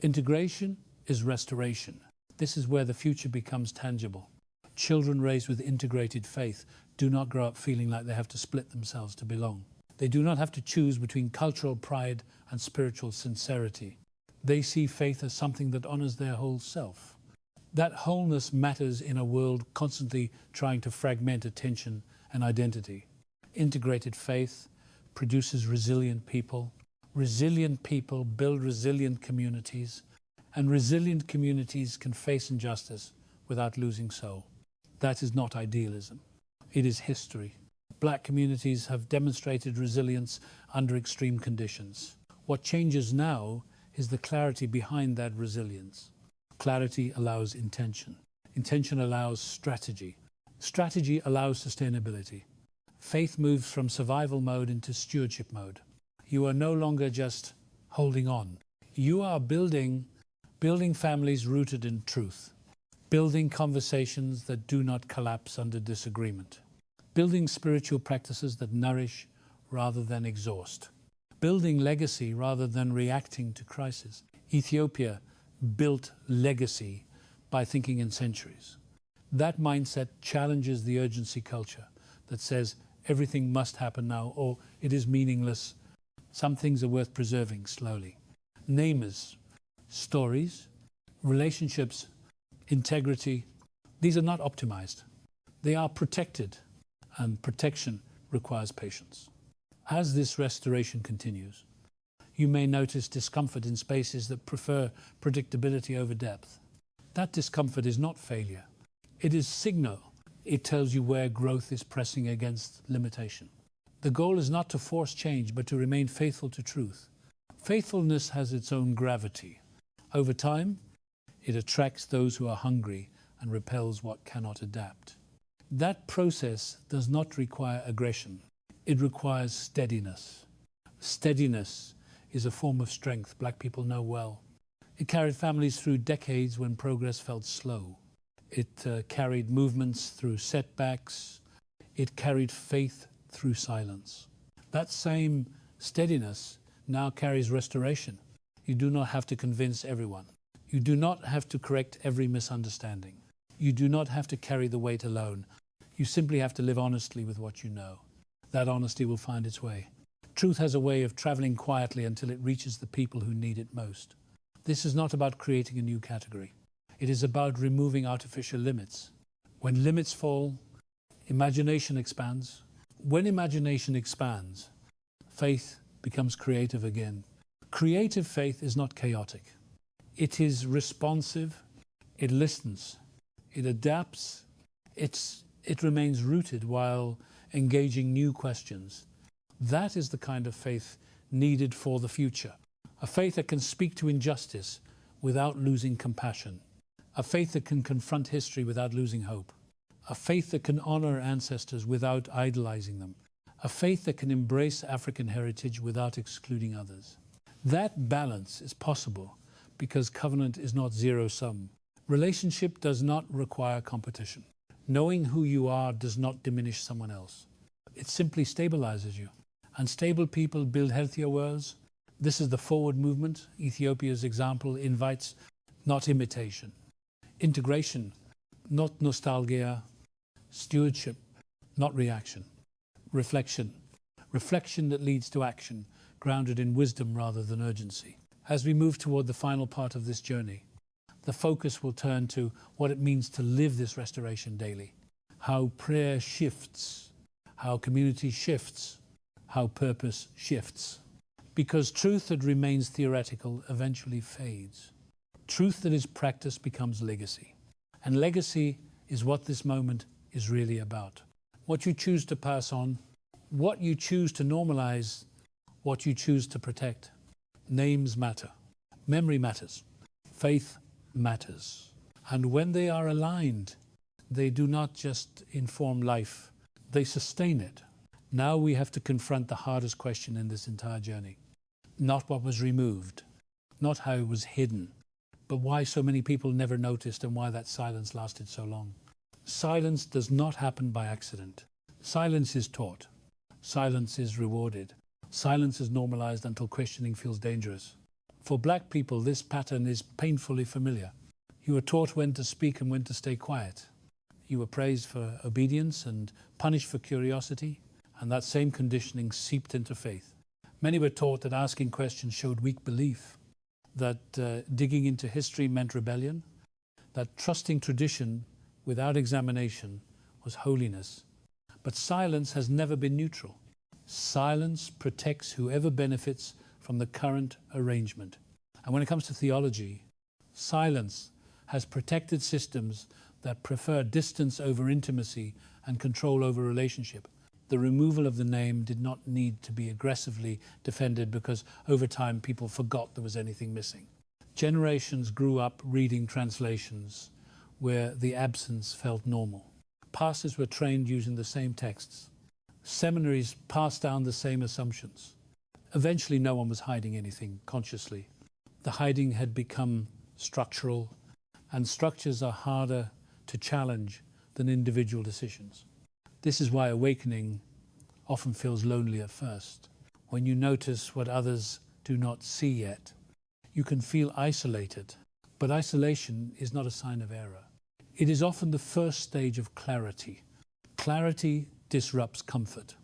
Integration is restoration. This is where the future becomes tangible. Children raised with integrated faith do not grow up feeling like they have to split themselves to belong. They do not have to choose between cultural pride and spiritual sincerity. They see faith as something that honors their whole self. That wholeness matters in a world constantly trying to fragment attention and identity. Integrated faith produces resilient people. Resilient people build resilient communities, and resilient communities can face injustice without losing soul. That is not idealism. It is history. Black communities have demonstrated resilience under extreme conditions. What changes now is the clarity behind that resilience. Clarity allows intention. Intention allows strategy. Strategy allows sustainability. Faith moves from survival mode into stewardship mode. You are no longer just holding on. You are building families rooted in truth, building conversations that do not collapse under disagreement, building spiritual practices that nourish rather than exhaust, building legacy rather than reacting to crisis. Ethiopia built legacy by thinking in centuries. That mindset challenges the urgency culture that says everything must happen now or it is meaningless. Some things are worth preserving slowly. Names, stories, relationships, integrity, these are not optimized. They are protected, and protection requires patience. As this restoration continues, you may notice discomfort in spaces that prefer predictability over depth. That discomfort is not failure. It is signal. It tells you where growth is pressing against limitation. The goal is not to force change, but to remain faithful to truth. Faithfulness has its own gravity. Over time, it attracts those who are hungry and repels what cannot adapt. That process does not require aggression. It requires steadiness. Steadiness is a form of strength Black people know well. It carried families through decades when progress felt slow. It carried movements through setbacks. It carried faith through silence. That same steadiness now carries restoration. You do not have to convince everyone. You do not have to correct every misunderstanding. You do not have to carry the weight alone. You simply have to live honestly with what you know. That honesty will find its way. Truth has a way of traveling quietly until it reaches the people who need it most. This is not about creating a new category. It is about removing artificial limits. When limits fall, imagination expands. When imagination expands, faith becomes creative again. Creative faith is not chaotic. It is responsive. It listens. It adapts. It remains rooted while engaging new questions. That is the kind of faith needed for the future. A faith that can speak to injustice without losing compassion. A faith that can confront history without losing hope. A faith that can honor ancestors without idolizing them. A faith that can embrace African heritage without excluding others. That balance is possible because covenant is not zero-sum. Relationship does not require competition. Knowing who you are does not diminish someone else. It simply stabilizes you. Unstable people build healthier worlds. This is the forward movement. Ethiopia's example invites not imitation. Integration, not nostalgia. Stewardship, not reaction. Reflection. Reflection that leads to action, grounded in wisdom rather than urgency. As we move toward the final part of this journey, the focus will turn to what it means to live this restoration daily. How prayer shifts, how community shifts, how purpose shifts. Because truth that remains theoretical eventually fades. Truth that is practiced becomes legacy. And legacy is what this moment is really about. What you choose to pass on, what you choose to normalize, what you choose to protect. Names matter. Memory matters. Faith matters. And when they are aligned, they do not just inform life, they sustain it. Now we have to confront the hardest question in this entire journey. Not what was removed, not how it was hidden, but why so many people never noticed and why that silence lasted so long. Silence does not happen by accident. Silence is taught. Silence is rewarded. Silence is normalized until questioning feels dangerous. For Black people, this pattern is painfully familiar. You were taught when to speak and when to stay quiet. You were praised for obedience and punished for curiosity, and that same conditioning seeped into faith. Many were taught that asking questions showed weak belief, that digging into history meant rebellion, that trusting tradition without examination was holiness. But silence has never been neutral. Silence protects whoever benefits from the current arrangement. And when it comes to theology, silence has protected systems that prefer distance over intimacy and control over relationship. The removal of the name did not need to be aggressively defended because over time people forgot there was anything missing. Generations grew up reading translations where the absence felt normal. Pastors were trained using the same texts. Seminaries passed down the same assumptions. Eventually no one was hiding anything consciously. The hiding had become structural, and structures are harder to challenge than individual decisions. This is why awakening often feels lonely at first. When you notice what others do not see yet, you can feel isolated. But isolation is not a sign of error. It is often the first stage of clarity. Clarity disrupts comfort,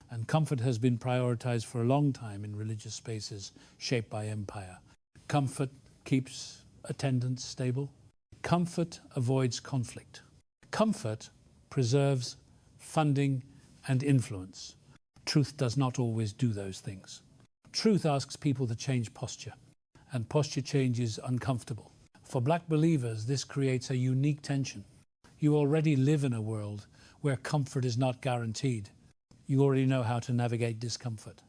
and comfort has been prioritized for a long time in religious spaces shaped by empire. Comfort keeps attendance stable. Comfort avoids conflict. Comfort preserves funding and influence. Truth does not always do those things. Truth asks people to change posture, and posture change is uncomfortable. For Black believers, this creates a unique tension. You already live in a world where comfort is not guaranteed. You already know how to navigate discomfort.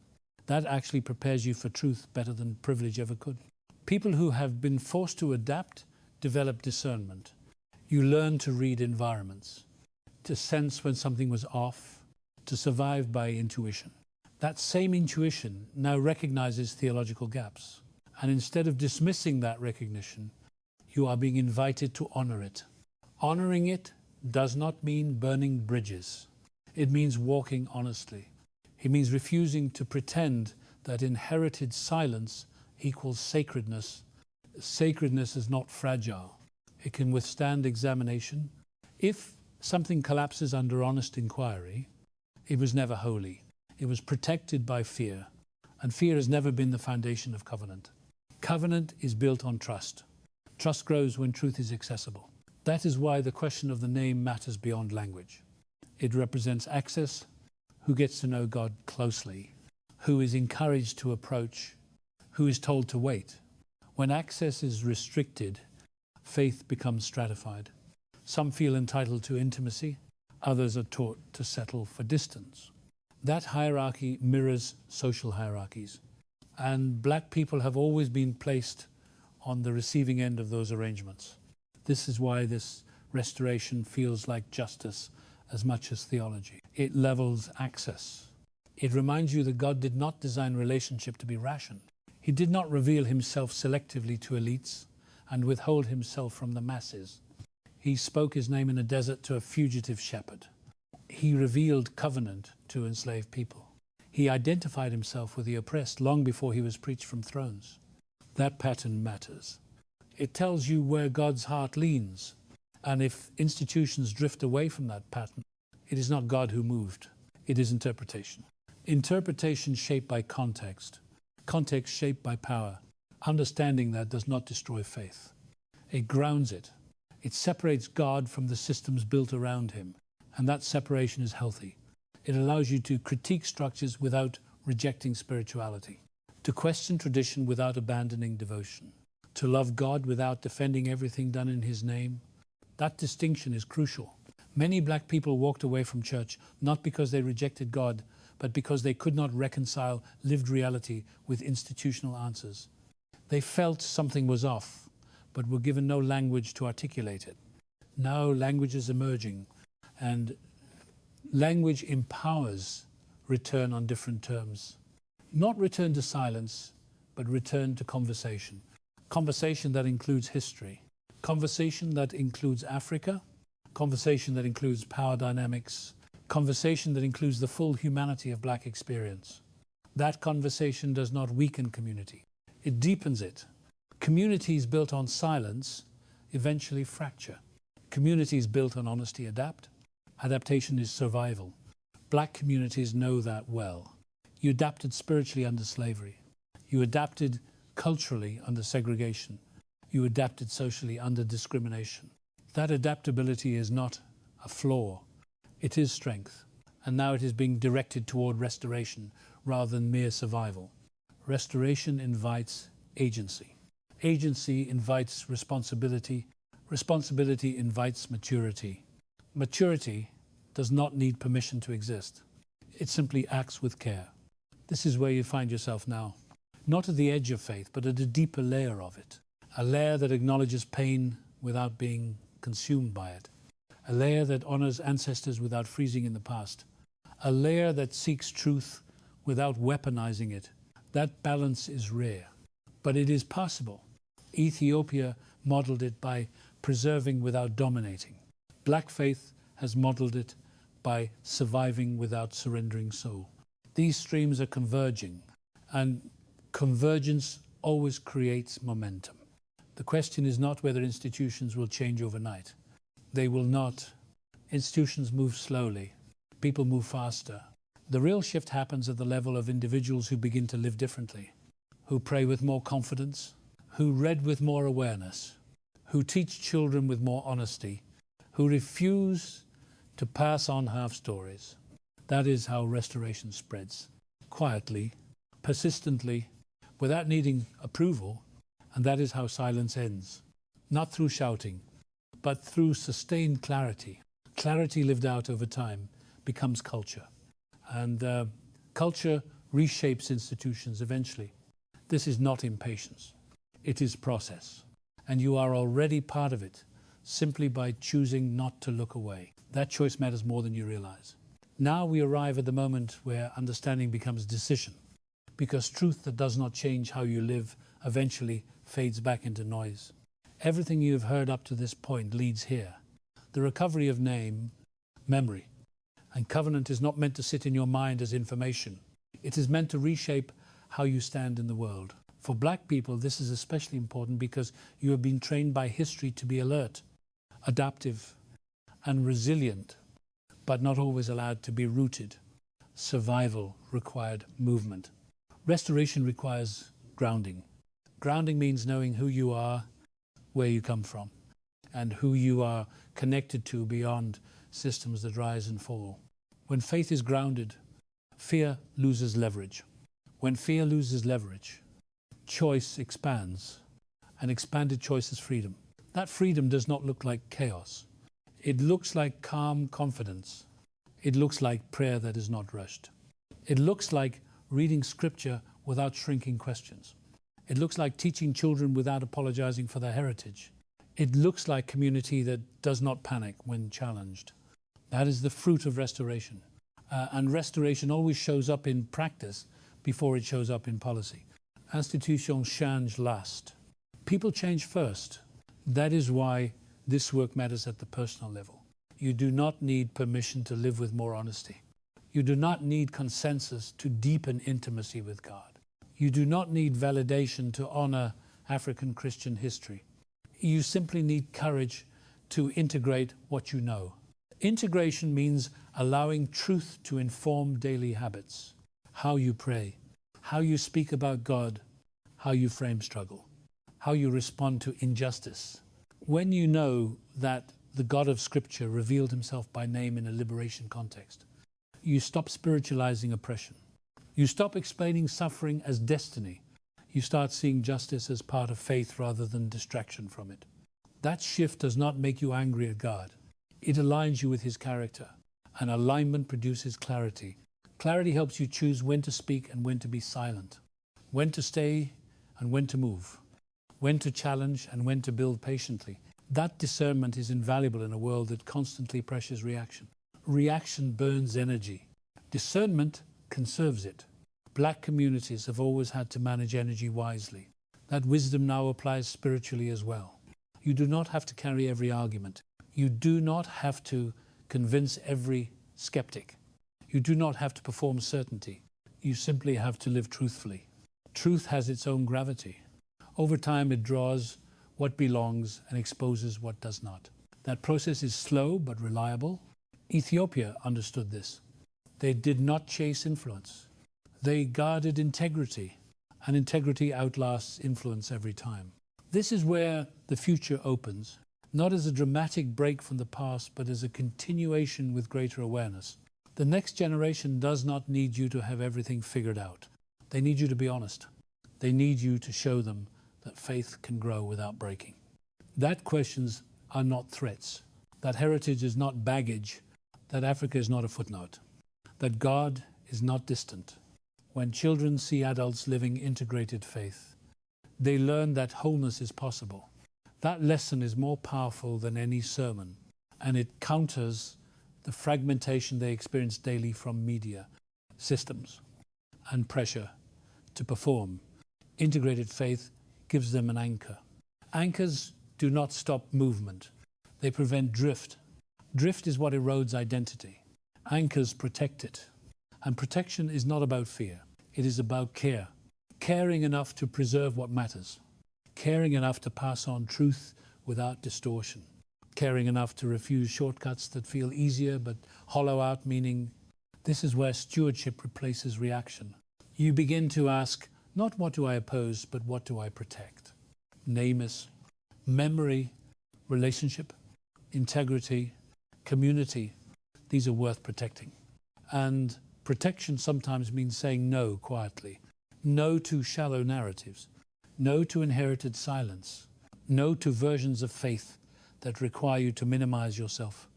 That actually prepares you for truth better than privilege ever could. People who have been forced to adapt develop discernment. You learn to read environments, to sense when something was off, to survive by intuition. That same intuition now recognizes theological gaps. And instead of dismissing that recognition, you are being invited to honor it. Honoring it does not mean burning bridges. It means walking honestly. It means refusing to pretend that inherited silence equals sacredness. Sacredness is not fragile. It can withstand examination. If something collapses under honest inquiry, it was never holy. It was protected by fear, and fear has never been the foundation of covenant. Covenant is built on trust. Trust grows when truth is accessible. That is why the question of the name matters beyond language. It represents access, who gets to know God closely, who is encouraged to approach, who is told to wait. When access is restricted, faith becomes stratified. Some feel entitled to intimacy, others are taught to settle for distance. That hierarchy mirrors social hierarchies, and black people have always been placed on the receiving end of those arrangements. This is why this restoration feels like justice as much as theology. It levels access. It reminds you that God did not design relationship to be rationed. He did not reveal himself selectively to elites and withhold himself from the masses. He spoke his name in a desert to a fugitive shepherd. He revealed covenant to enslaved people. He identified himself with the oppressed long before he was preached from thrones. That pattern matters. It tells you where God's heart leans. And if institutions drift away from that pattern, it is not God who moved. It is interpretation. Interpretation shaped by context. Context shaped by power. Understanding that does not destroy faith. It grounds it. It separates God from the systems built around him. And that separation is healthy. It allows you to critique structures without rejecting spirituality. To question tradition without abandoning devotion. To love God without defending everything done in his name. That distinction is crucial. Many black people walked away from church not because they rejected God, but because they could not reconcile lived reality with institutional answers. They felt something was off, but were given no language to articulate it. Now language is emerging, and language empowers return on different terms. Not return to silence, but return to conversation. Conversation that includes history. Conversation that includes Africa. Conversation that includes power dynamics. Conversation that includes the full humanity of black experience. That conversation does not weaken community. It deepens it. Communities built on silence eventually fracture. Communities built on honesty adapt. Adaptation is survival. Black communities know that well. You adapted spiritually under slavery. You adapted culturally under segregation. You adapted socially under discrimination. That adaptability is not a flaw. It is strength. And now it is being directed toward restoration rather than mere survival. Restoration invites agency. Agency invites responsibility. Responsibility invites maturity. Maturity does not need permission to exist. It simply acts with care. This is where you find yourself now. Not at the edge of faith, but at a deeper layer of it. A layer that acknowledges pain without being consumed by it. A layer that honors ancestors without freezing in the past. A layer that seeks truth without weaponizing it. That balance is rare, but it is possible. Ethiopia modeled it by preserving without dominating. Black faith has modeled it by surviving without surrendering soul. These streams are converging, and convergence always creates momentum. The question is not whether institutions will change overnight. They will not. Institutions move slowly. People move faster. The real shift happens at the level of individuals who begin to live differently, who pray with more confidence, who read with more awareness, who teach children with more honesty, who refuse to pass on half stories. That is how restoration spreads. Quietly, persistently, without needing approval, and that is how silence ends. Not through shouting, but through sustained clarity. Clarity lived out over time becomes culture. And culture reshapes institutions eventually. This is not impatience. It is process. And you are already part of it simply by choosing not to look away. That choice matters more than you realize. Now we arrive at the moment where understanding becomes decision, because truth that does not change how you live eventually fades back into noise. Everything you have heard up to this point leads here. The recovery of name, memory, and covenant is not meant to sit in your mind as information. It is meant to reshape how you stand in the world. For black people, this is especially important because you have been trained by history to be alert, adaptive, and resilient, but not always allowed to be rooted. Survival required movement. Restoration requires grounding. Grounding means knowing who you are, where you come from, and who you are connected to beyond systems that rise and fall. When faith is grounded, fear loses leverage. When fear loses leverage, choice expands, and expanded choice is freedom. That freedom does not look like chaos. It looks like calm confidence. It looks like prayer that is not rushed. It looks like reading scripture without shrinking questions. It looks like teaching children without apologizing for their heritage. It looks like community that does not panic when challenged. That is the fruit of restoration. And restoration always shows up in practice before it shows up in policy. Institutions change last. People change first. That is why this work matters at the personal level. You do not need permission to live with more honesty. You do not need consensus to deepen intimacy with God. You do not need validation to honor African Christian history. You simply need courage to integrate what you know. Integration means allowing truth to inform daily habits, how you pray, how you speak about God, how you frame struggle, how you respond to injustice. When you know that the God of Scripture revealed himself by name in a liberation context, you stop spiritualizing oppression. You stop explaining suffering as destiny. You start seeing justice as part of faith rather than distraction from it. That shift does not make you angry at God. It aligns you with his character. And alignment produces clarity. Clarity helps you choose when to speak and when to be silent, when to stay and when to move, when to challenge and when to build patiently. That discernment is invaluable in a world that constantly pressures reaction. Reaction burns energy. Discernment conserves it. Black communities have always had to manage energy wisely. That wisdom now applies spiritually as well. You do not have to carry every argument. You do not have to convince every skeptic. You do not have to perform certainty. You simply have to live truthfully. Truth has its own gravity. Over time, it draws what belongs and exposes what does not. That process is slow but reliable. Ethiopia understood this. They did not chase influence. They guarded integrity, and integrity outlasts influence every time. This is where the future opens, not as a dramatic break from the past, but as a continuation with greater awareness. The next generation does not need you to have everything figured out. They need you to be honest. They need you to show them that faith can grow without breaking. That questions are not threats. That heritage is not baggage. That Africa is not a footnote. That God is not distant. When children see adults living integrated faith, they learn that wholeness is possible. That lesson is more powerful than any sermon, and it counters the fragmentation they experience daily from media, systems, and pressure to perform. Integrated faith gives them an anchor. Anchors do not stop movement. They prevent drift. Drift is what erodes identity. Anchors protect it. And protection is not about fear. It is about care. Caring enough to preserve what matters. Caring enough to pass on truth without distortion. Caring enough to refuse shortcuts that feel easier but hollow out meaning. This is where stewardship replaces reaction. You begin to ask, not what do I oppose, but what do I protect? Namus, memory, relationship, integrity, community. These are worth protecting. And protection sometimes means saying no quietly. No to shallow narratives. No to inherited silence. No to versions of faith that require you to minimize yourself.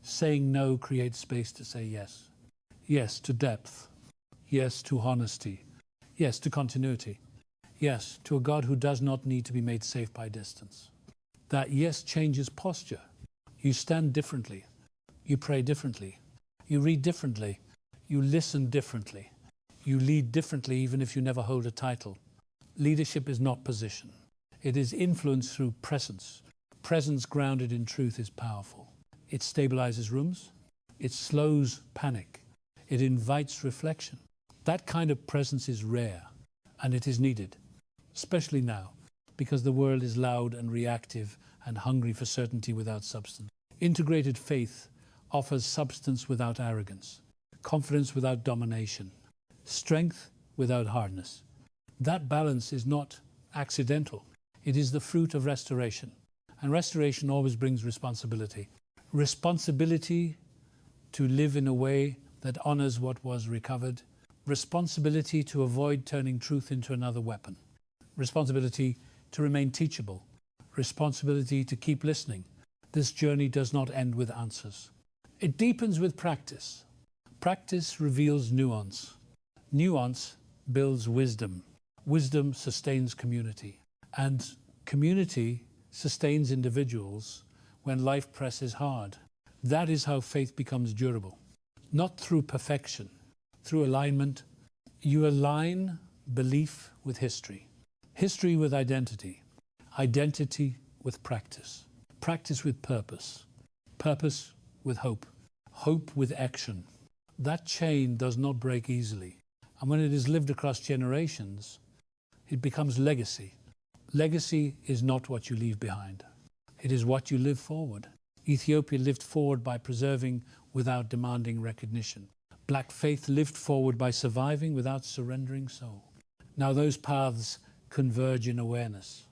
Saying no creates space to say yes. Yes to depth. Yes to honesty. Yes to continuity. Yes to a God who does not need to be made safe by distance. That yes changes posture. You stand differently. You pray differently. You read differently. You listen differently. You lead differently even if you never hold a title. Leadership is not position. It is influence through presence. Presence grounded in truth is powerful. It stabilizes rooms. It slows panic. It invites reflection. That kind of presence is rare, and it is needed. especially now, because the world is loud and reactive and hungry for certainty without substance. Integrated faith offers substance without arrogance, confidence without domination, strength without hardness. That balance is not accidental. It is the fruit of restoration. And restoration always brings responsibility. Responsibility to live in a way that honors what was recovered. Responsibility to avoid turning truth into another weapon. Responsibility to remain teachable. Responsibility to keep listening. This journey does not end with answers. It deepens with practice. Practice reveals nuance. Nuance builds wisdom. Wisdom sustains community. And community sustains individuals when life presses hard. That is how faith becomes durable. Not through perfection, through alignment. You align belief with history, history with identity, identity with practice, practice with purpose, purpose with hope, hope with action. That chain does not break easily. And when it is lived across generations, it becomes legacy. Legacy is not what you leave behind. It is what you live forward. Ethiopia lived forward by preserving without demanding recognition. Black faith lived forward by surviving without surrendering soul. Now those paths converge in awareness.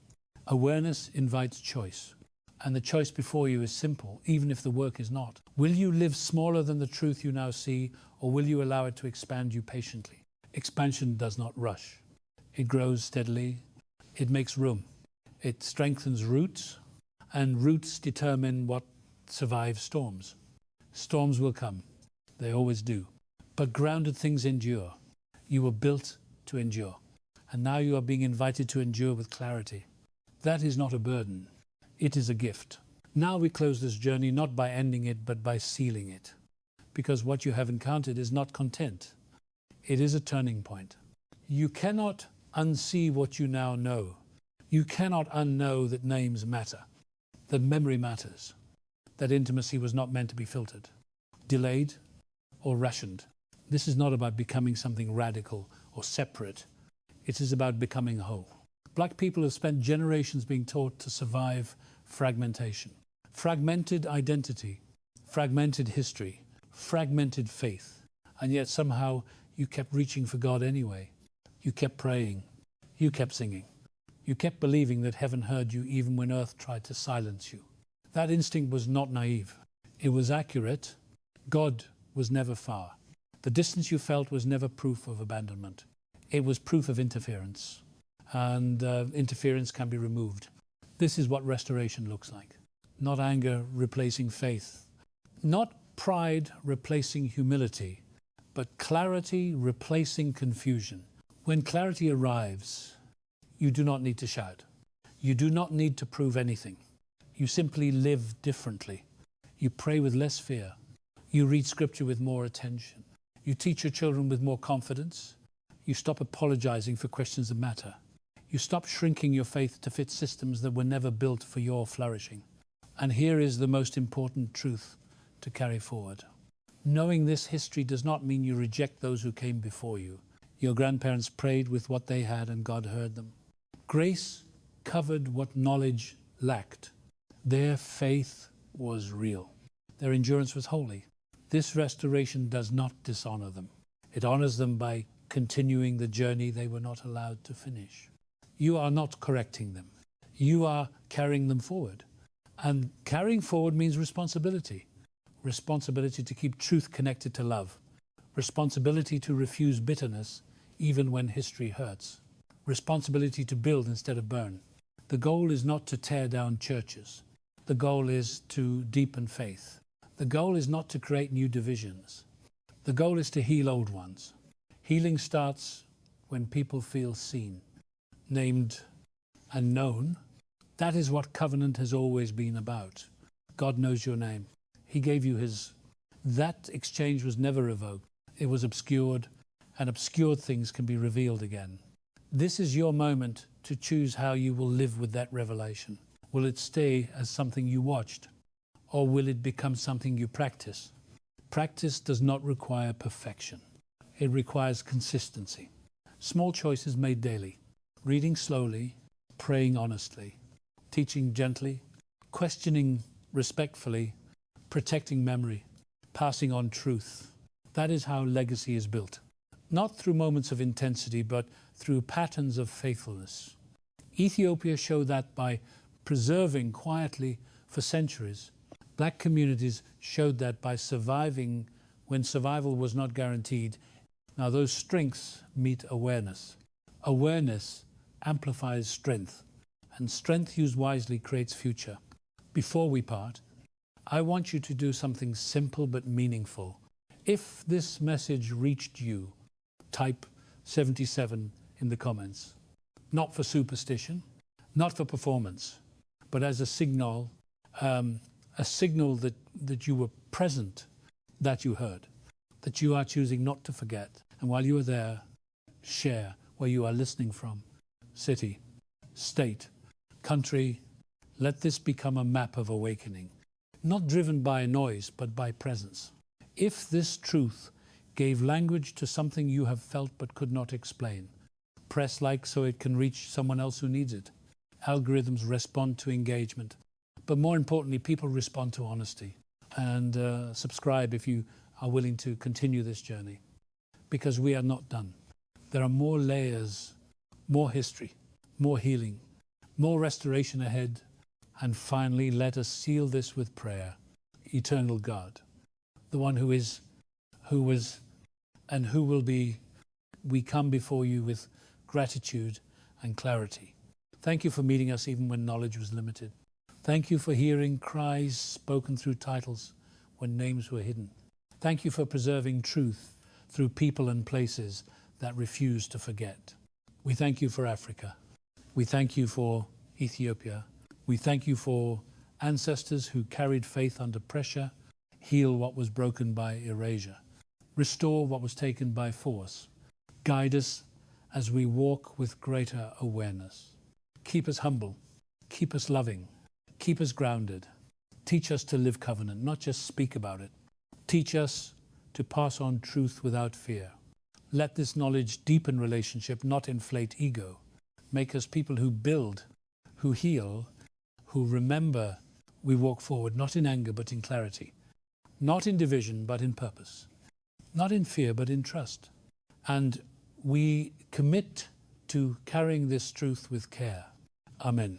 Awareness invites choice. And the choice before you is simple, even if the work is not. Will you live smaller than the truth you now see, or will you allow it to expand you patiently? Expansion does not rush. It grows steadily. It makes room. It strengthens roots, and roots determine what survives storms. Storms will come. They always do. But grounded things endure. You were built to endure. And now you are being invited to endure with clarity. That is not a burden. It is a gift. Now we close this journey not by ending it, but by sealing it. Because what you have encountered is not content. It is a turning point. You cannot unsee what you now know. You cannot unknow that names matter, that memory matters, that intimacy was not meant to be filtered, delayed, or rationed. This is not about becoming something radical or separate. It is about becoming whole. Black people have spent generations being taught to survive fragmentation. Fragmented identity, fragmented history, fragmented faith. And yet somehow you kept reaching for God anyway. You kept praying. You kept singing. You kept believing that heaven heard you even when earth tried to silence you. That instinct was not naive. It was accurate. God was never far. The distance you felt was never proof of abandonment. It was proof of interference. And interference can be removed. This is what restoration looks like. Not anger replacing faith. Not pride replacing humility, but clarity replacing confusion. When clarity arrives, you do not need to shout. You do not need to prove anything. You simply live differently. You pray with less fear. You read scripture with more attention. You teach your children with more confidence. You stop apologizing for questions that matter. You stop shrinking your faith to fit systems that were never built for your flourishing. And here is the most important truth to carry forward. Knowing this history does not mean you reject those who came before you. Your grandparents prayed with what they had and God heard them. Grace covered what knowledge lacked. Their faith was real. Their endurance was holy. This restoration does not dishonor them. It honors them by continuing the journey they were not allowed to finish. You are not correcting them. You are carrying them forward. And carrying forward means responsibility. Responsibility to keep truth connected to love. Responsibility to refuse bitterness even when history hurts. Responsibility to build instead of burn. The goal is not to tear down churches. The goal is to deepen faith. The goal is not to create new divisions. The goal is to heal old ones. Healing starts when people feel seen, named and known. That is what covenant has always been about. God knows your name. He gave you his. That exchange was never revoked. It was obscured, and obscured things can be revealed again. This is your moment to choose how you will live with that revelation. Will it stay as something you watched, or will it become something you practice? Practice does not require perfection. It requires consistency. Small choices made daily. reading slowly, praying honestly, teaching gently, questioning respectfully, protecting memory, passing on truth. That is how legacy is built. Not through moments of intensity, but through patterns of faithfulness. Ethiopia showed that by preserving quietly for centuries. Black communities showed that by surviving when survival was not guaranteed. Now those strengths meet awareness. Awareness amplifies strength, and strength used wisely creates future. Before we part, I want you to do something simple but meaningful. If this message reached you, type 77 in the comments. Not for superstition, not for performance, but as a signal that you were present, that you heard, that you are choosing not to forget. And while you are there, share where you are listening from, city, state, country. Let this become a map of awakening, not driven by noise, but by presence. If this truth gave language to something you have felt but could not explain, press like so it can reach someone else who needs it. Algorithms respond to engagement, but more importantly, people respond to honesty. And subscribe if you are willing to continue this journey, because we are not done. There are more layers, more history, more healing, more restoration ahead. And finally, let us seal this with prayer. Eternal God, the one who is, who was, and who will be, we come before you with gratitude and clarity. Thank you for meeting us even when knowledge was limited. Thank you for hearing cries spoken through titles when names were hidden. Thank you for preserving truth through people and places that refuse to forget. We thank you for Africa. We thank you for Ethiopia. We thank you for ancestors who carried faith under pressure, heal what was broken by erasure, restore what was taken by force, guide us as we walk with greater awareness. Keep us humble, keep us loving, keep us grounded. Teach us to live covenant, not just speak about it. Teach us to pass on truth without fear. Let this knowledge deepen relationship, not inflate ego. Make us people who build, who heal, who remember. We walk forward, not in anger, but in clarity. Not in division, but in purpose. Not in fear, but in trust. And we commit to carrying this truth with care. Amen.